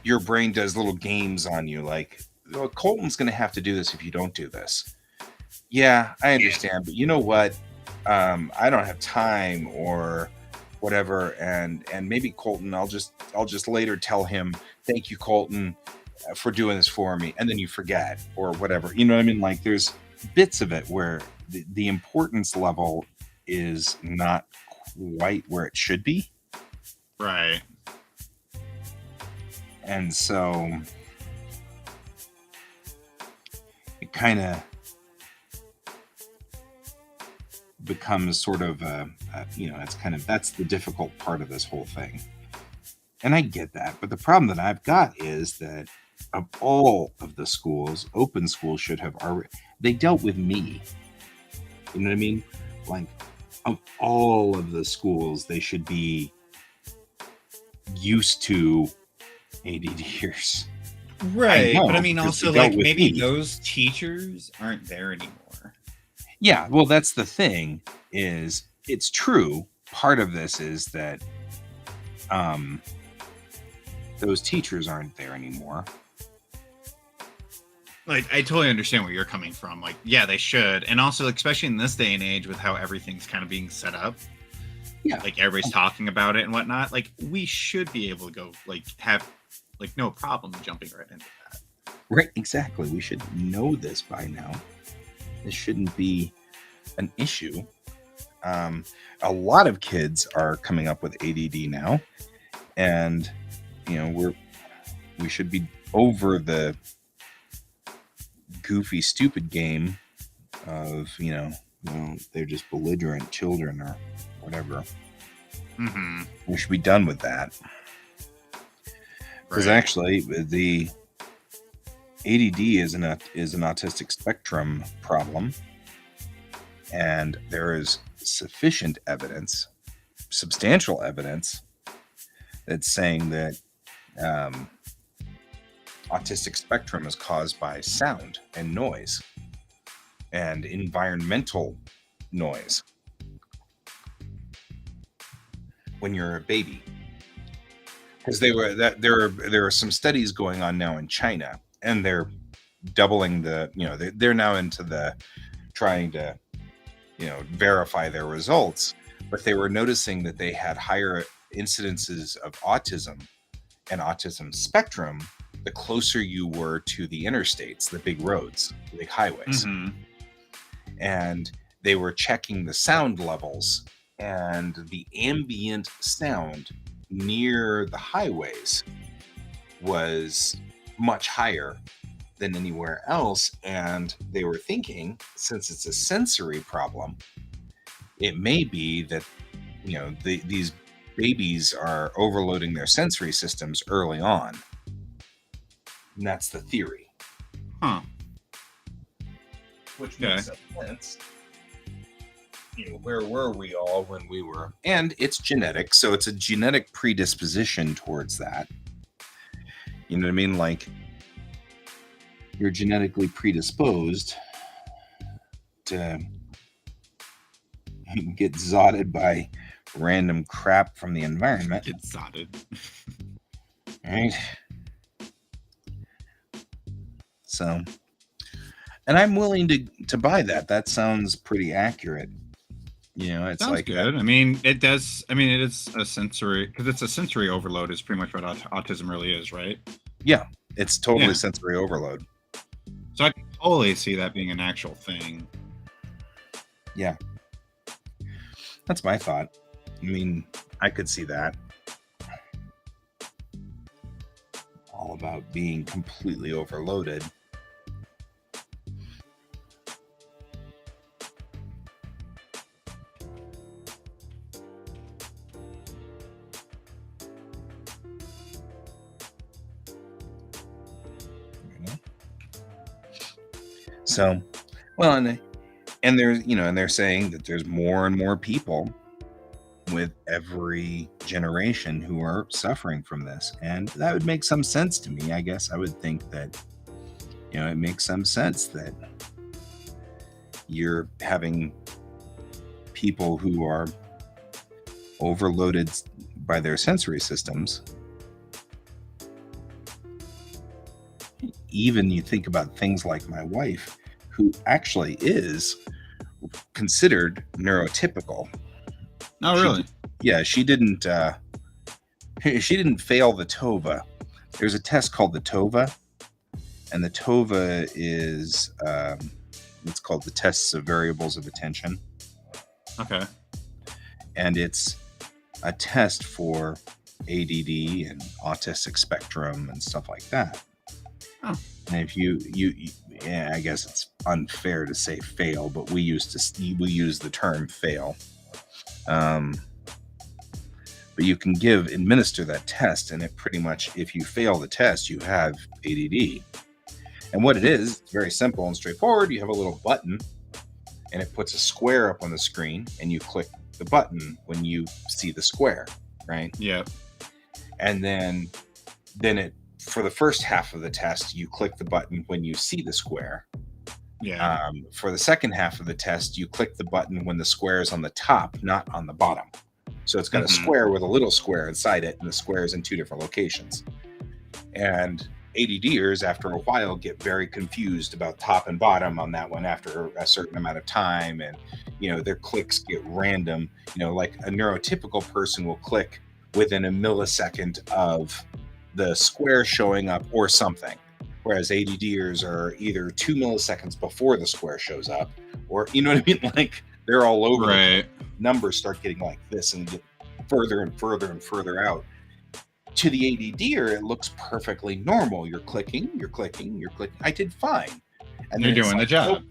your brain does little games on you, like, oh, Colton's going to have to do this if you don't do this. Yeah, I understand, but you know what? I don't have time or whatever, and maybe Colton, I'll just later tell him, thank you, Colton, for doing this for me, and then you forget or whatever. You know what I mean? Like, there's bits of it where the importance level is not quite where it should be. Right. And so it kind of becomes sort of that's the difficult part of this whole thing. And I get that, but the problem that I've got is that of all of the schools, open schools should have already, they dealt with me. You know what I mean? Like, of all of the schools, they should be used to ADDers. Right. But I mean, also, like, maybe me. Those teachers aren't there anymore. Yeah, well, that's the thing, is it's true. Part of this is that those teachers aren't there anymore. Like, I totally understand where you're coming from. Like, yeah, they should. And also, especially in this day and age with how everything's kind of being set up. Yeah. Like, everybody's talking about it and whatnot. Like, we should be able to go, like, have, like, no problem jumping right into that. Right, exactly. We should know this by now. This shouldn't be an issue. A lot of kids are coming up with ADD now. And, we should be over the goofy, stupid game of, they're just belligerent children or whatever. Mm-hmm. We should be done with that. Because actually, the ADD is an autistic spectrum problem, and there is sufficient evidence, substantial evidence, that's saying that autistic spectrum is caused by sound and noise and environmental noise when you're a baby. Because there are some studies going on now in China, and they're doubling they're now into the trying to verify their results, but they were noticing that they had higher incidences of autism and autism spectrum the closer you were to the interstates, the big roads, the big highways. Mhm. And they were checking the sound levels, and the ambient sound near the highways was much higher than anywhere else. And they were thinking, since it's a sensory problem, it may be that, these babies are overloading their sensory systems early on. And that's the theory. Huh. Which makes some sense. Where were we all when we were? And it's genetic, so it's a genetic predisposition towards that. You know what I mean? Like, you're genetically predisposed to get zotted by random crap from the environment. Get zotted. Right? So, and I'm willing to buy that. That sounds pretty accurate. It's Sounds like good. I mean, it does. I mean, it is a sensory, because it's a sensory overload is pretty much what autism really is, right? Yeah, it's totally sensory overload. So I can totally see that being an actual thing. Yeah. That's my thought. I mean, I could see that. All about being completely overloaded. So, well, and there's, and they're saying that there's more and more people with every generation who are suffering from this. And that would make some sense to me. I guess I would think that, it makes some sense that you're having people who are overloaded by their sensory systems. Even you think about things like my wife, who actually is considered neurotypical. Oh, really? She didn't fail the TOVA. There's a test called the TOVA, and the TOVA is it's called the Tests of Variables of Attention. Okay. And it's a test for ADD and autistic spectrum and stuff like that. Oh. And if you I guess it's unfair to say fail, but we use the term fail. But you can administer that test, and it pretty much, if you fail the test, you have ADD. And what it is, it's very simple and straightforward. You have a little button, and it puts a square up on the screen, and you click the button when you see the square, right? Yeah. And then it, for the first half of the test, you click the button when you see the square. Yeah. For the second half of the test, you click the button when the square is on the top, not on the bottom. So it's got a square with a little square inside it, and the square is in two different locations. And ADDers, after a while, get very confused about top and bottom on that one after a certain amount of time. And, their clicks get random. Like a neurotypical person will click within a millisecond of the square showing up or something. Whereas ADDers are either 2 milliseconds before the square shows up, or, you know what I mean? Like, they're all over. Right. Numbers start getting like this and get further and further and further out. To the ADDer, it looks perfectly normal. You're clicking. I did fine. And you're doing the job. Oh,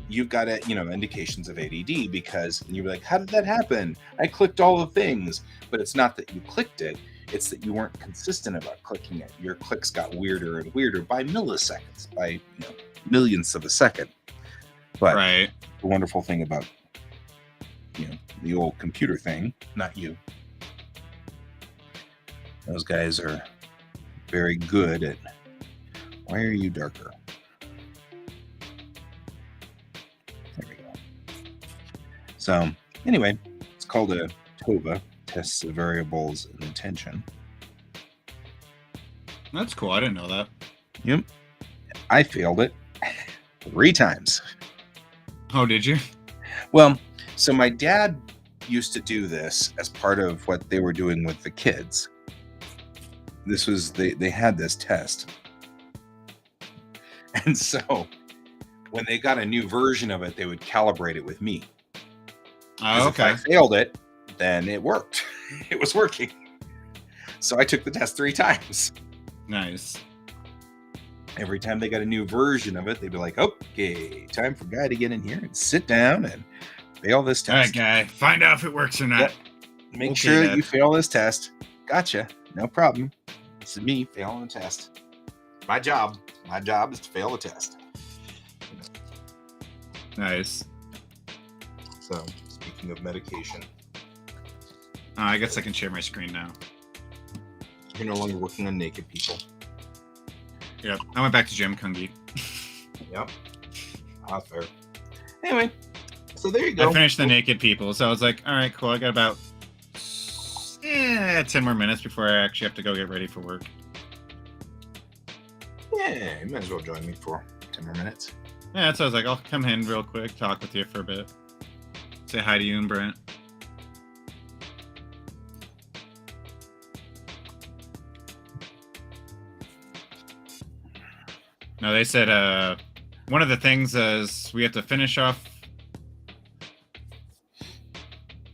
you've got indications of ADD, because you're like, how did that happen? I clicked all the things. But it's not that you clicked it. It's that you weren't consistent about clicking it. Your clicks got weirder and weirder by milliseconds, by millionths of a second. But right. The wonderful thing about the old computer thing, not you. Those guys are very good at. Why are you darker? There we go. So anyway, it's called a TOVA, Tests of Variables of Attention. That's cool. I didn't know that. Yep. I failed it 3 times. Oh, did you? Well, so my dad used to do this as part of what they were doing with the kids. This was they had this test. And so when they got a new version of it, they would calibrate it with me. Oh, If I okay. failed it, then it worked. It was working. So I took the test 3 times. Nice. Every time they got a new version of it, they'd be like, okay, time for Guy to get in here and sit down and fail this test. All right, Guy. Find out if it works or not. Yep. Make Okay, sure that Dad. you fail this test. Gotcha. No problem. This is me failing the test. My job is to fail the test. Nice. So, speaking of medication, I guess I can share my screen now. you're no longer working on naked people. Yep. I went back to Jim Kungi. Yep. Fair. Anyway, so there you go. I finished the naked people, so I was like, all right, cool. I got about 10 more minutes before I actually have to go get ready for work. Yeah, you might as well join me for 10 more minutes. Yeah, so I was like, I'll come in real quick, talk with you for a bit. Say hi to you and Brent. No, they said one of the things is we have to finish off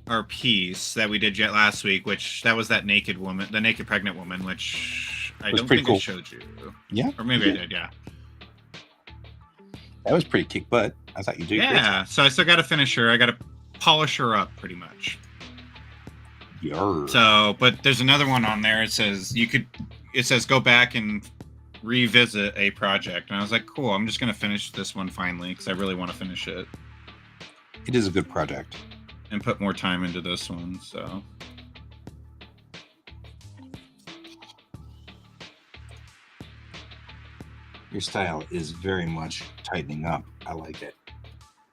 our piece that we did yet last week, which that was that naked woman, the naked pregnant woman, which I was don't pretty think cool. I showed you. Yeah. Or maybe I did, yeah. That was pretty kick butt. I thought you did great. Yeah, so I still got to finish her. I got to polish her up pretty much. Yarr. So, but there's another one on there. It says go back and revisit a project. And I was like, cool, I'm just going to finish this one finally because I really want to finish it It is a good project. and put more time into this one. So, Your style is very much tightening up. I like it.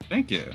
thank you.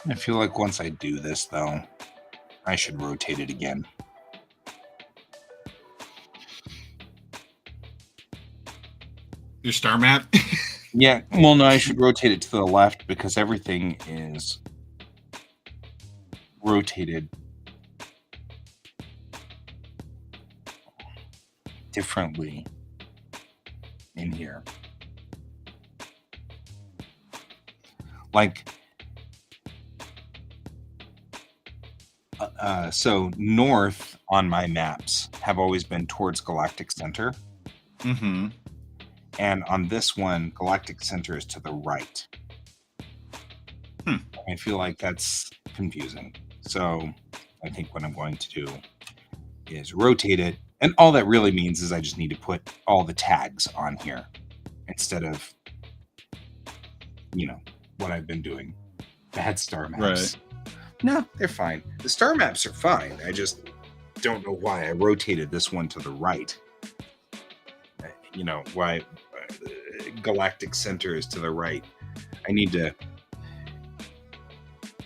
I feel like once I do this, though, I should rotate it again. Your star map? Yeah, well, no, I should rotate it to the left because everything is rotated differently in here. Like, so north on my maps have always been towards Galactic Center. Mm-hmm. And on this one, Galactic Center is to the right. I feel like that's confusing. So I think what I'm going to do is rotate it. And all that really means is I just need to put all the tags on here instead of, what I've been doing. Bad star maps. Right. No, they're fine. The star maps are fine. I just don't know why I rotated this one to the right. Why Galactic Center is to the right. I need to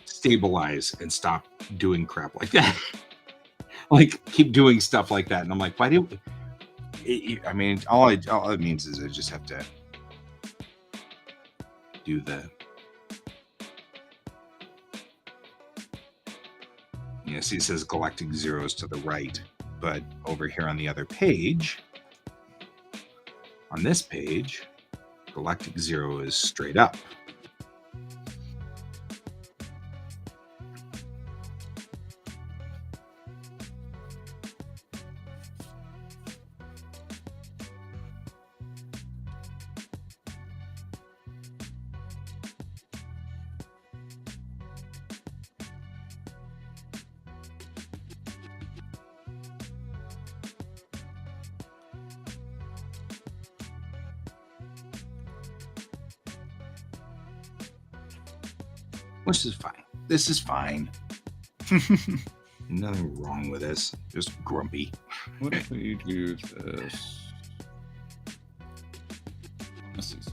stabilize and stop doing crap like that. Like, keep doing stuff like that. And I'm like, why do all it means is I just have to do the see, it says Galactic Zeros to the right, but over here on the other page, on this page, Galactic Zero is straight up. Which is fine. This is fine. Nothing wrong with this. Just grumpy. What if we do this? Let's see something.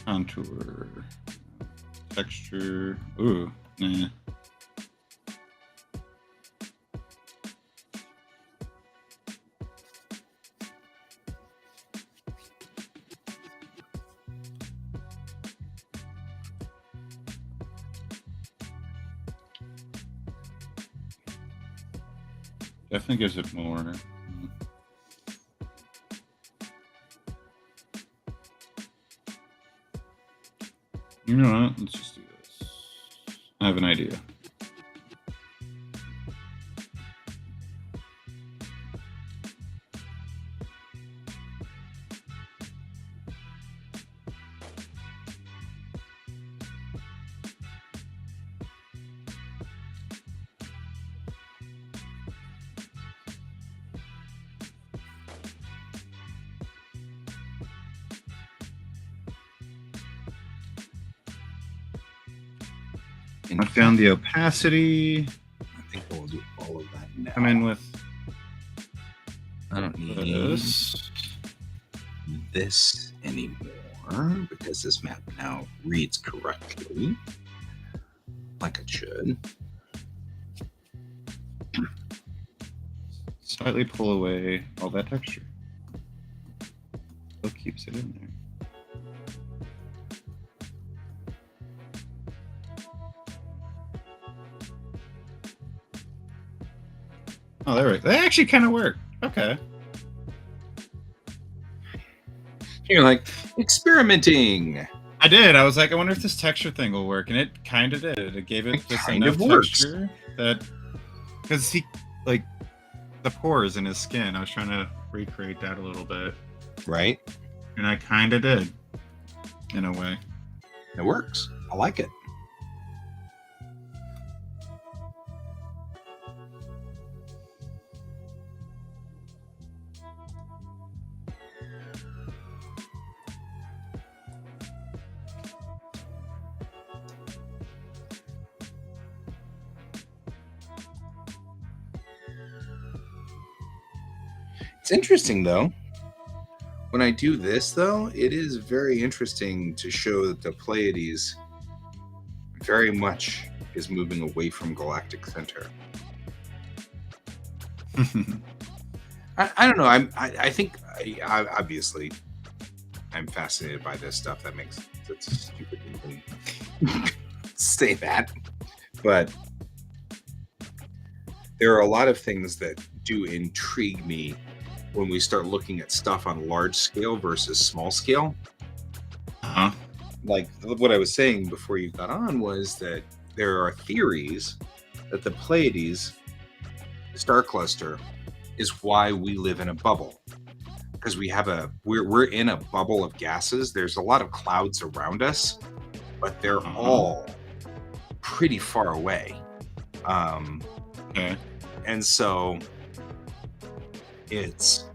Contour. Texture. Ooh, nah. Definitely gives it more. You know what? Let's just do this. I have an idea. Knock down the opacity. I think we'll do all of that now. Come in with I don't need this anymore because this map now reads correctly, like it should. Slightly pull away all that texture. Still keeps it in there. Oh, there we go. That actually kind of worked. Okay. You're like experimenting. I did. I was like, I wonder if this texture thing will work, and it kind of did. It gave it just kind enough of works. texture that, because he, like, the pores in his skin. I was trying to recreate that a little bit, Right? and I kind of did, in a way. It works. I like it. It's interesting though. When I do this though, it is very interesting to show that the Pleiades very much is moving away from galactic center. I don't know. I think I obviously I'm fascinated by this stuff. That's stupid to even say that, but there are a lot of things that do intrigue me when we start looking at stuff on large scale versus small scale. Uh-huh. Like what I was saying before you got on was that there are theories that the Pleiades star cluster is why we live in a bubble, because we're in a bubble of gases. There's a lot of clouds around us, but they're all pretty far away. Okay. And so it's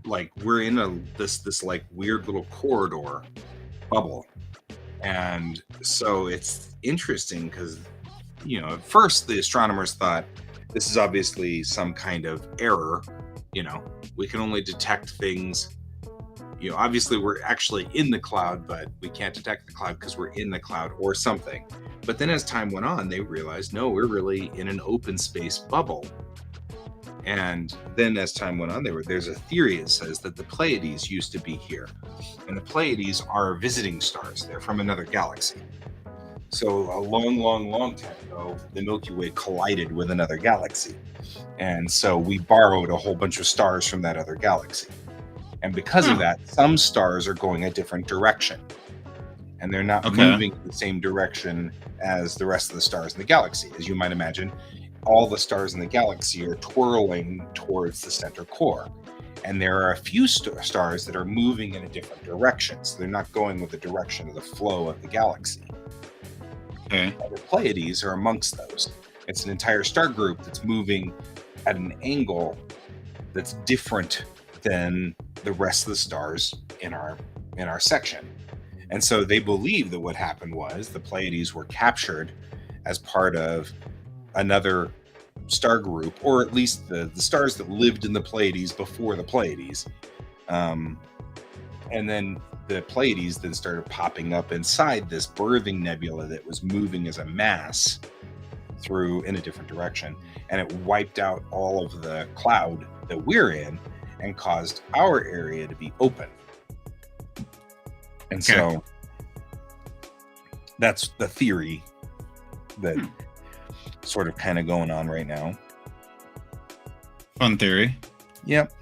like we're in this like weird little corridor bubble. And so it's interesting because, you know, at first the astronomers thought this is obviously some kind of error. You know, we can only detect things, you know, obviously we're actually in the cloud, but we can't detect the cloud because we're in the cloud or something. But then as time went on, they realized, no, we're really in an open space bubble. And then as time went on, there's a theory that says that the Pleiades used to be here. And the Pleiades are visiting stars. They're from another galaxy. So a long time ago, the Milky Way collided with another galaxy. And so we borrowed a whole bunch of stars from that other galaxy. And because of that, some stars are going a different direction. And they're not moving in the same direction as the rest of the stars in the galaxy. As you might imagine, all the stars in the galaxy are twirling towards the center core. And there are a few stars that are moving in a different direction. So they're not going with the direction of the flow of the galaxy. Okay. And the Pleiades are amongst those. It's an entire star group that's moving at an angle that's different than the rest of the stars in our section. And so they believe that what happened was the Pleiades were captured as part of another star group, or at least the stars that lived in the Pleiades before the Pleiades. And then the Pleiades then started popping up inside this birthing nebula that was moving as a mass through in a different direction. And it wiped out all of the cloud that we're in and caused our area to be open. And so that's the theory that sort of kind of going on right now. Fun theory. Yep.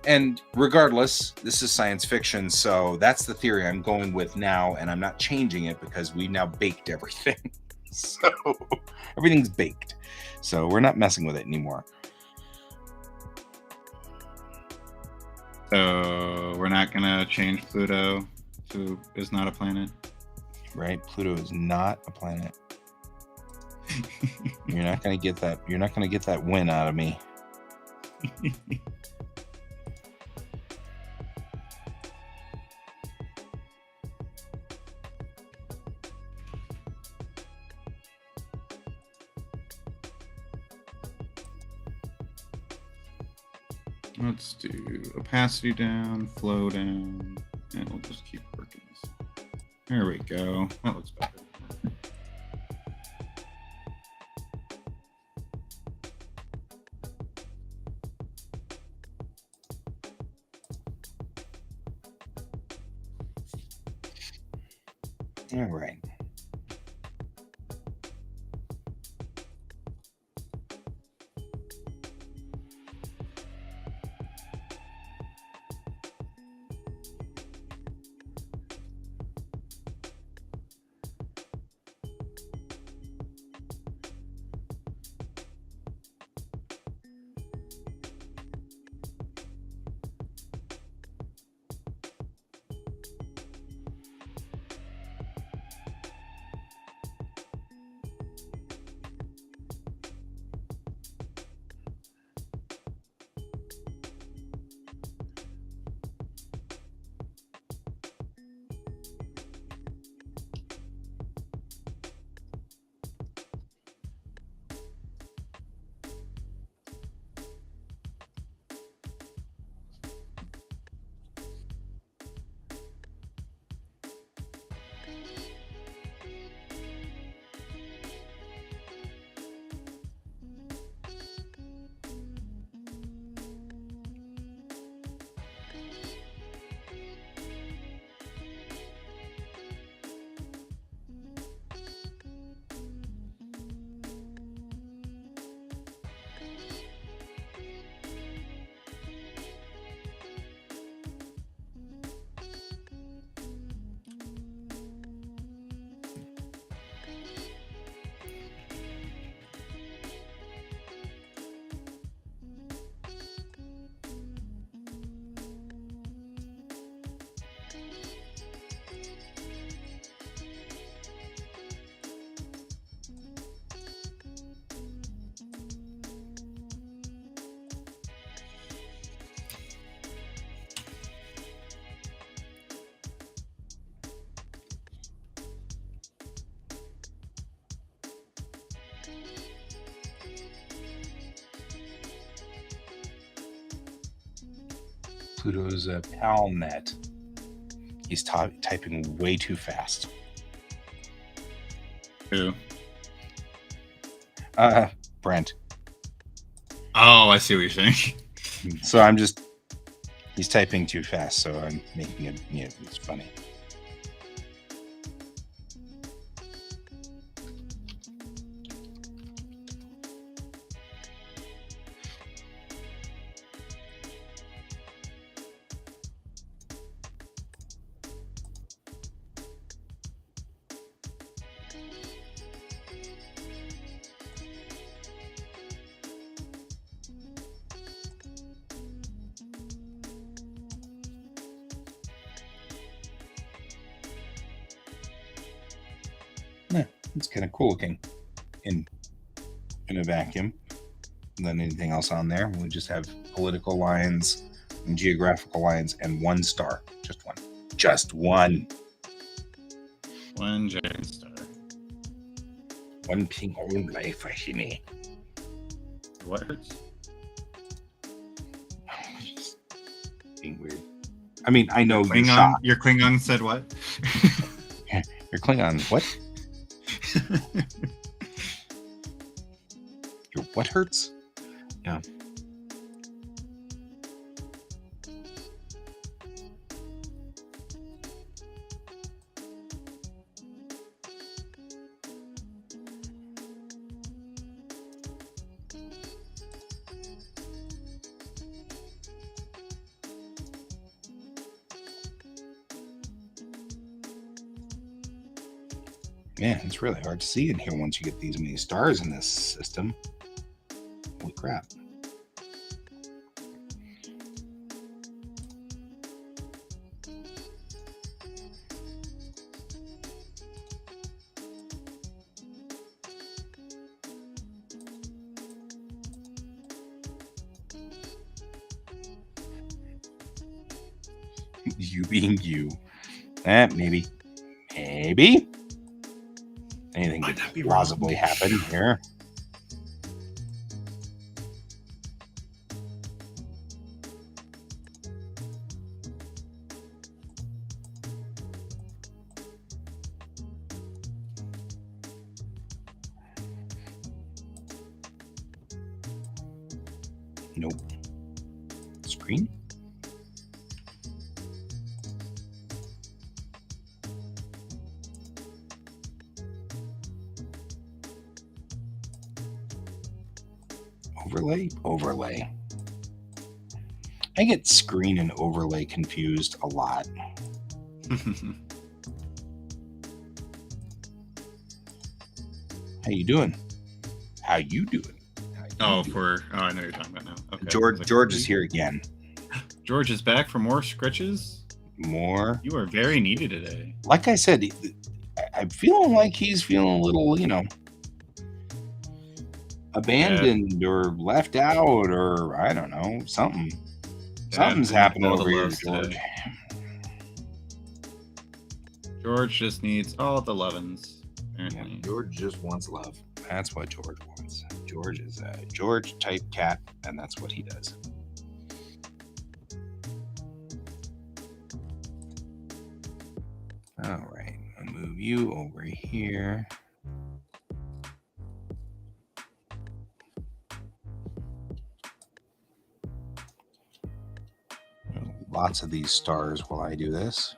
And regardless, this is science fiction, so that's the theory I'm going with now, and I'm not changing it because we now baked everything. So everything's baked. So we're not messing with it anymore. So we're not gonna change Pluto to is not a planet. Right? Pluto is not a planet. You're not gonna get that. You're not gonna get that win out of me. Let's do opacity down, flow down, and we'll just keep working this. There we go. That looks better. All right. Pluto's a palmet. He's typing way too fast. Who? Brent. Oh, I see what you're saying. So he's typing too fast, so I'm making it, it's funny. It's kind of cool looking in a vacuum. And then anything else on there, we just have political lines, in geographical lines, and 1 star. Just one. Just one. 1 giant star. 1 ping old life, I see. What hurts? Just being weird. I mean, I know you're Klingon. shocked. Your Klingon said what? Your Klingon, what? Your what hurts? Yeah. Man, it's really hard to see in here once you get these many stars in this system. Holy crap. You being you. Maybe. Maybe. Anything Might could not be plausibly wrong. happen here. Nope. Screen? Overlay. I get screen and overlay confused a lot. How you doing? How you doing? I know what you're talking about now. Okay. George is here again. George is back for more scritches. More. You are very needed today. Like I said, I'm feeling like he's feeling a little, abandoned or left out, or I don't know, something. Something's happening all the over here, loves George. today. George just needs all the lovin's. Yeah, Apparently. George just wants love. That's what George wants. George is a George type cat, and that's what he does. All right, I'll move you over here. Lots of these stars while I do this.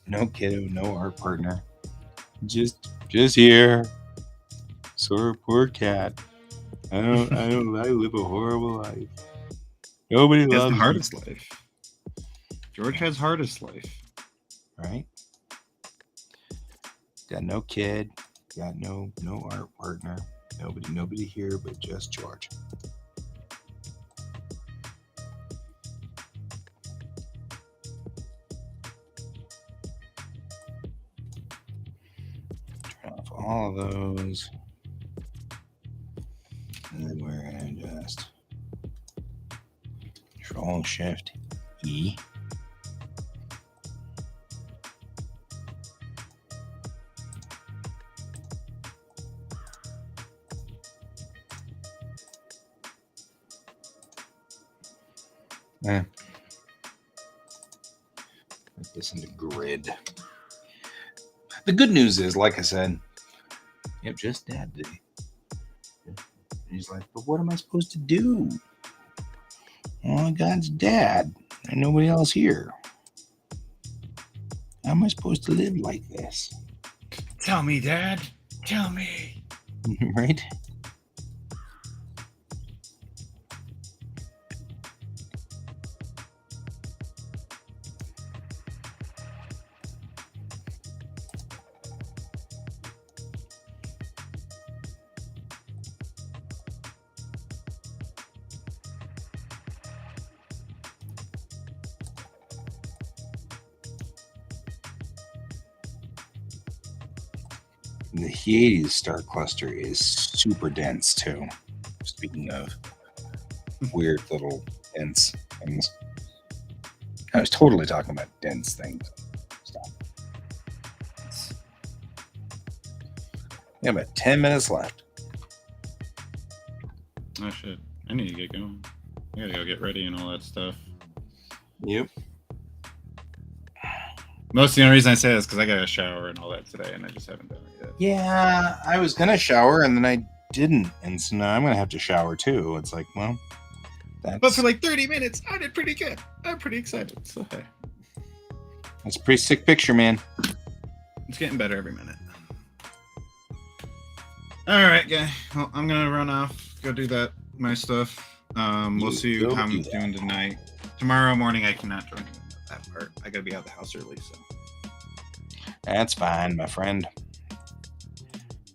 No kiddo, no art partner. Just here. So poor cat. I live a horrible life. Nobody He has loves the me. hardest life. George has hardest life. Right? Got no kid. Got no art partner. Nobody here but just George. Turn off all of those. And then we're gonna just Control Shift E. Put this into grid. The good news is, like I said, yep, just Dad did. And he's like, but what am I supposed to do? All I got's Dad and nobody else here. How am I supposed to live like this? Tell me, Dad. Tell me. Right? The Hyades star cluster is super dense too. Speaking of weird little dense things, I was totally talking about dense things. Stop. Yeah, about 10 minutes left. Oh shit! I need to get going. I gotta go get ready and all that stuff. Yep. Most of the only reason I say that is because I got a shower and all that today, and I just haven't done it yet. Yeah, I was gonna shower and then I didn't, and so now I'm gonna have to shower too. It's like, well, that's But for like 30 minutes, I did pretty good. I'm pretty excited. So hey, that's a pretty sick picture, man. it's getting better every minute. All right, guy. Well, I'm gonna run off, go do my stuff. We'll see go how I'm do that. doing tonight. Tomorrow morning, I cannot join you in that part. I gotta be out of the house early, so. That's fine, my friend.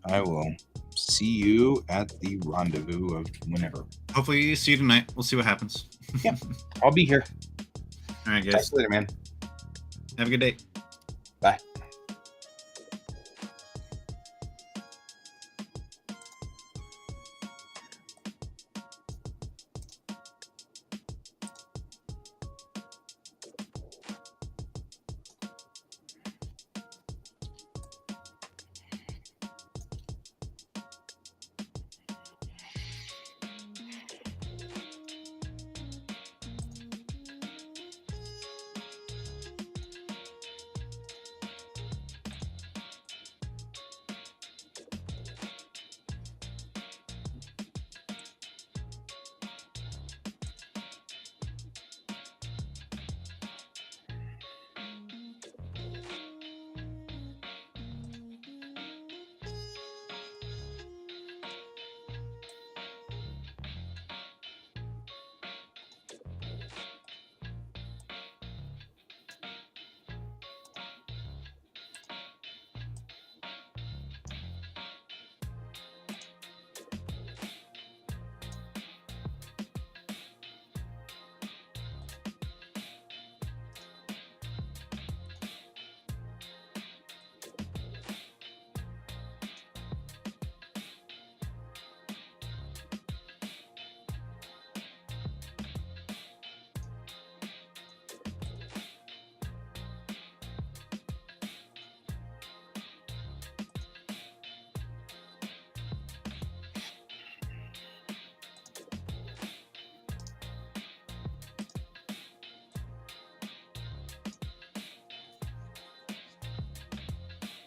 I will see you at the rendezvous of whenever. Hopefully, see you tonight. We'll see what happens. Yeah, I'll be here. All right, Talk guys. to you later, man. Have a good day. Bye.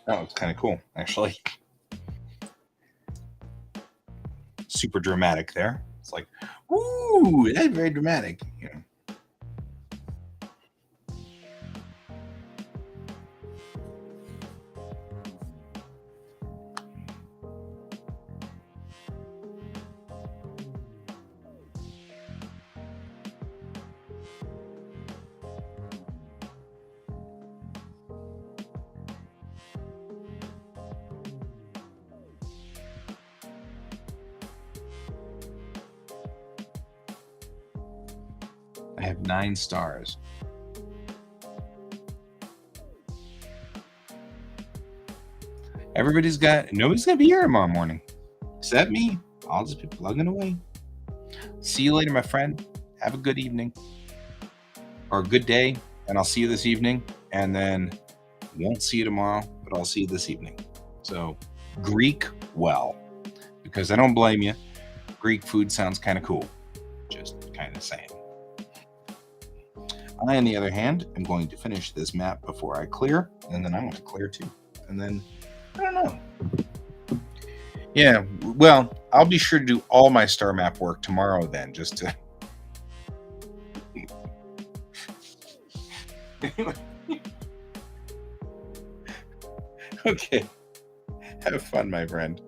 That looks kind of cool, actually. Super dramatic there. It's like, ooh, that's very dramatic. You know. I have 9 stars. Nobody's gonna be here tomorrow morning. Except me. I'll just be plugging away. See you later, my friend. Have a good evening. Or a good day. And I'll see you this evening. And then won't see you tomorrow, but I'll see you this evening. So Greek well. Because I don't blame you. Greek food sounds kind of cool. Just kind of saying. I, on the other hand, am going to finish this map before I clear, and then I'm going to clear too. And then, I don't know. Yeah, well, I'll be sure to do all my star map work tomorrow then, just to... Okay. Have fun, my friend.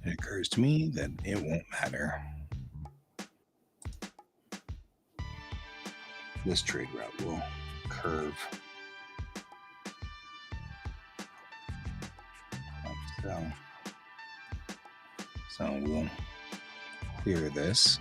It occurs to me that it won't matter. This trade route will curve like so. So we'll clear this.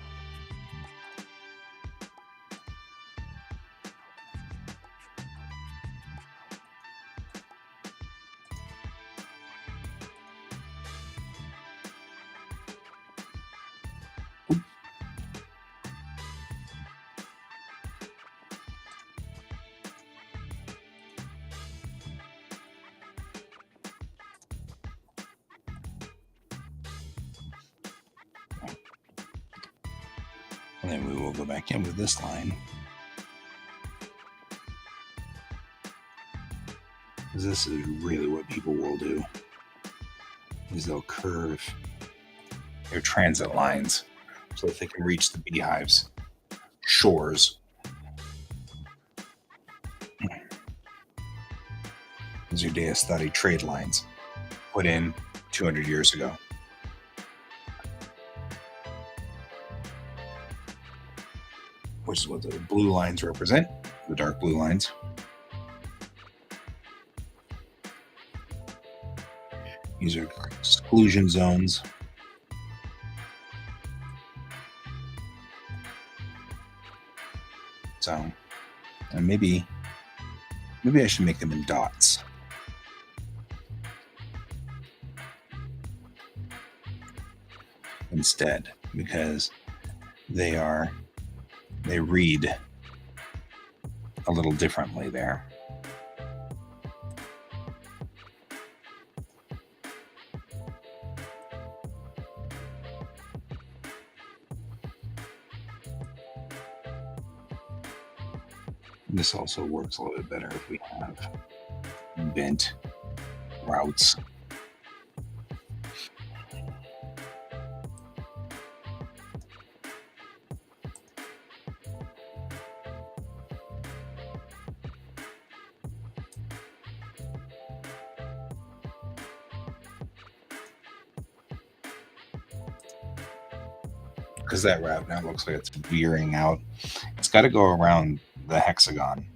And then we will go back in with this line. Because this is really what people will do. Is they'll curve their transit lines so that they can reach the beehives, shores. These are Deus Study trade lines put in 200 years ago. Which is what the blue lines represent, the dark blue lines. These are exclusion zones. So, and maybe I should make them in dots. Instead, because they read a little differently there. This also works a little bit better if we have bent routes. Because that route now looks like it's veering out. It's got to go around the hexagon.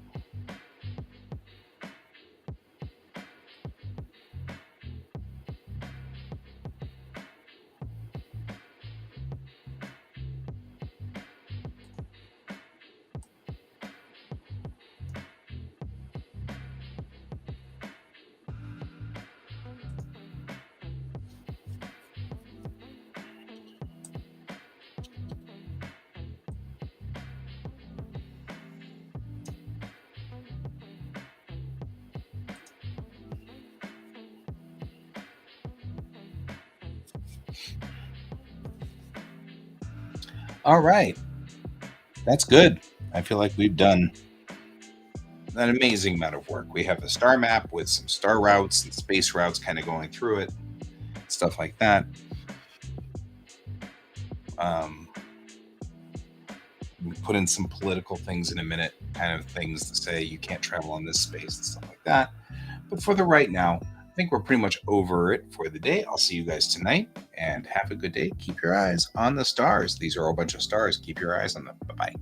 All right. That's good. I feel like we've done an amazing amount of work. We have a star map with some star routes and space routes kind of going through it, stuff like that. We put in some political things in a minute, kind of things to say you can't travel in this space and stuff like that. But for the right now, I think we're pretty much over it for the day. I'll see you guys tonight and have a good day. Keep your eyes on the stars. These are a whole bunch of stars. Keep your eyes on them. Bye-bye.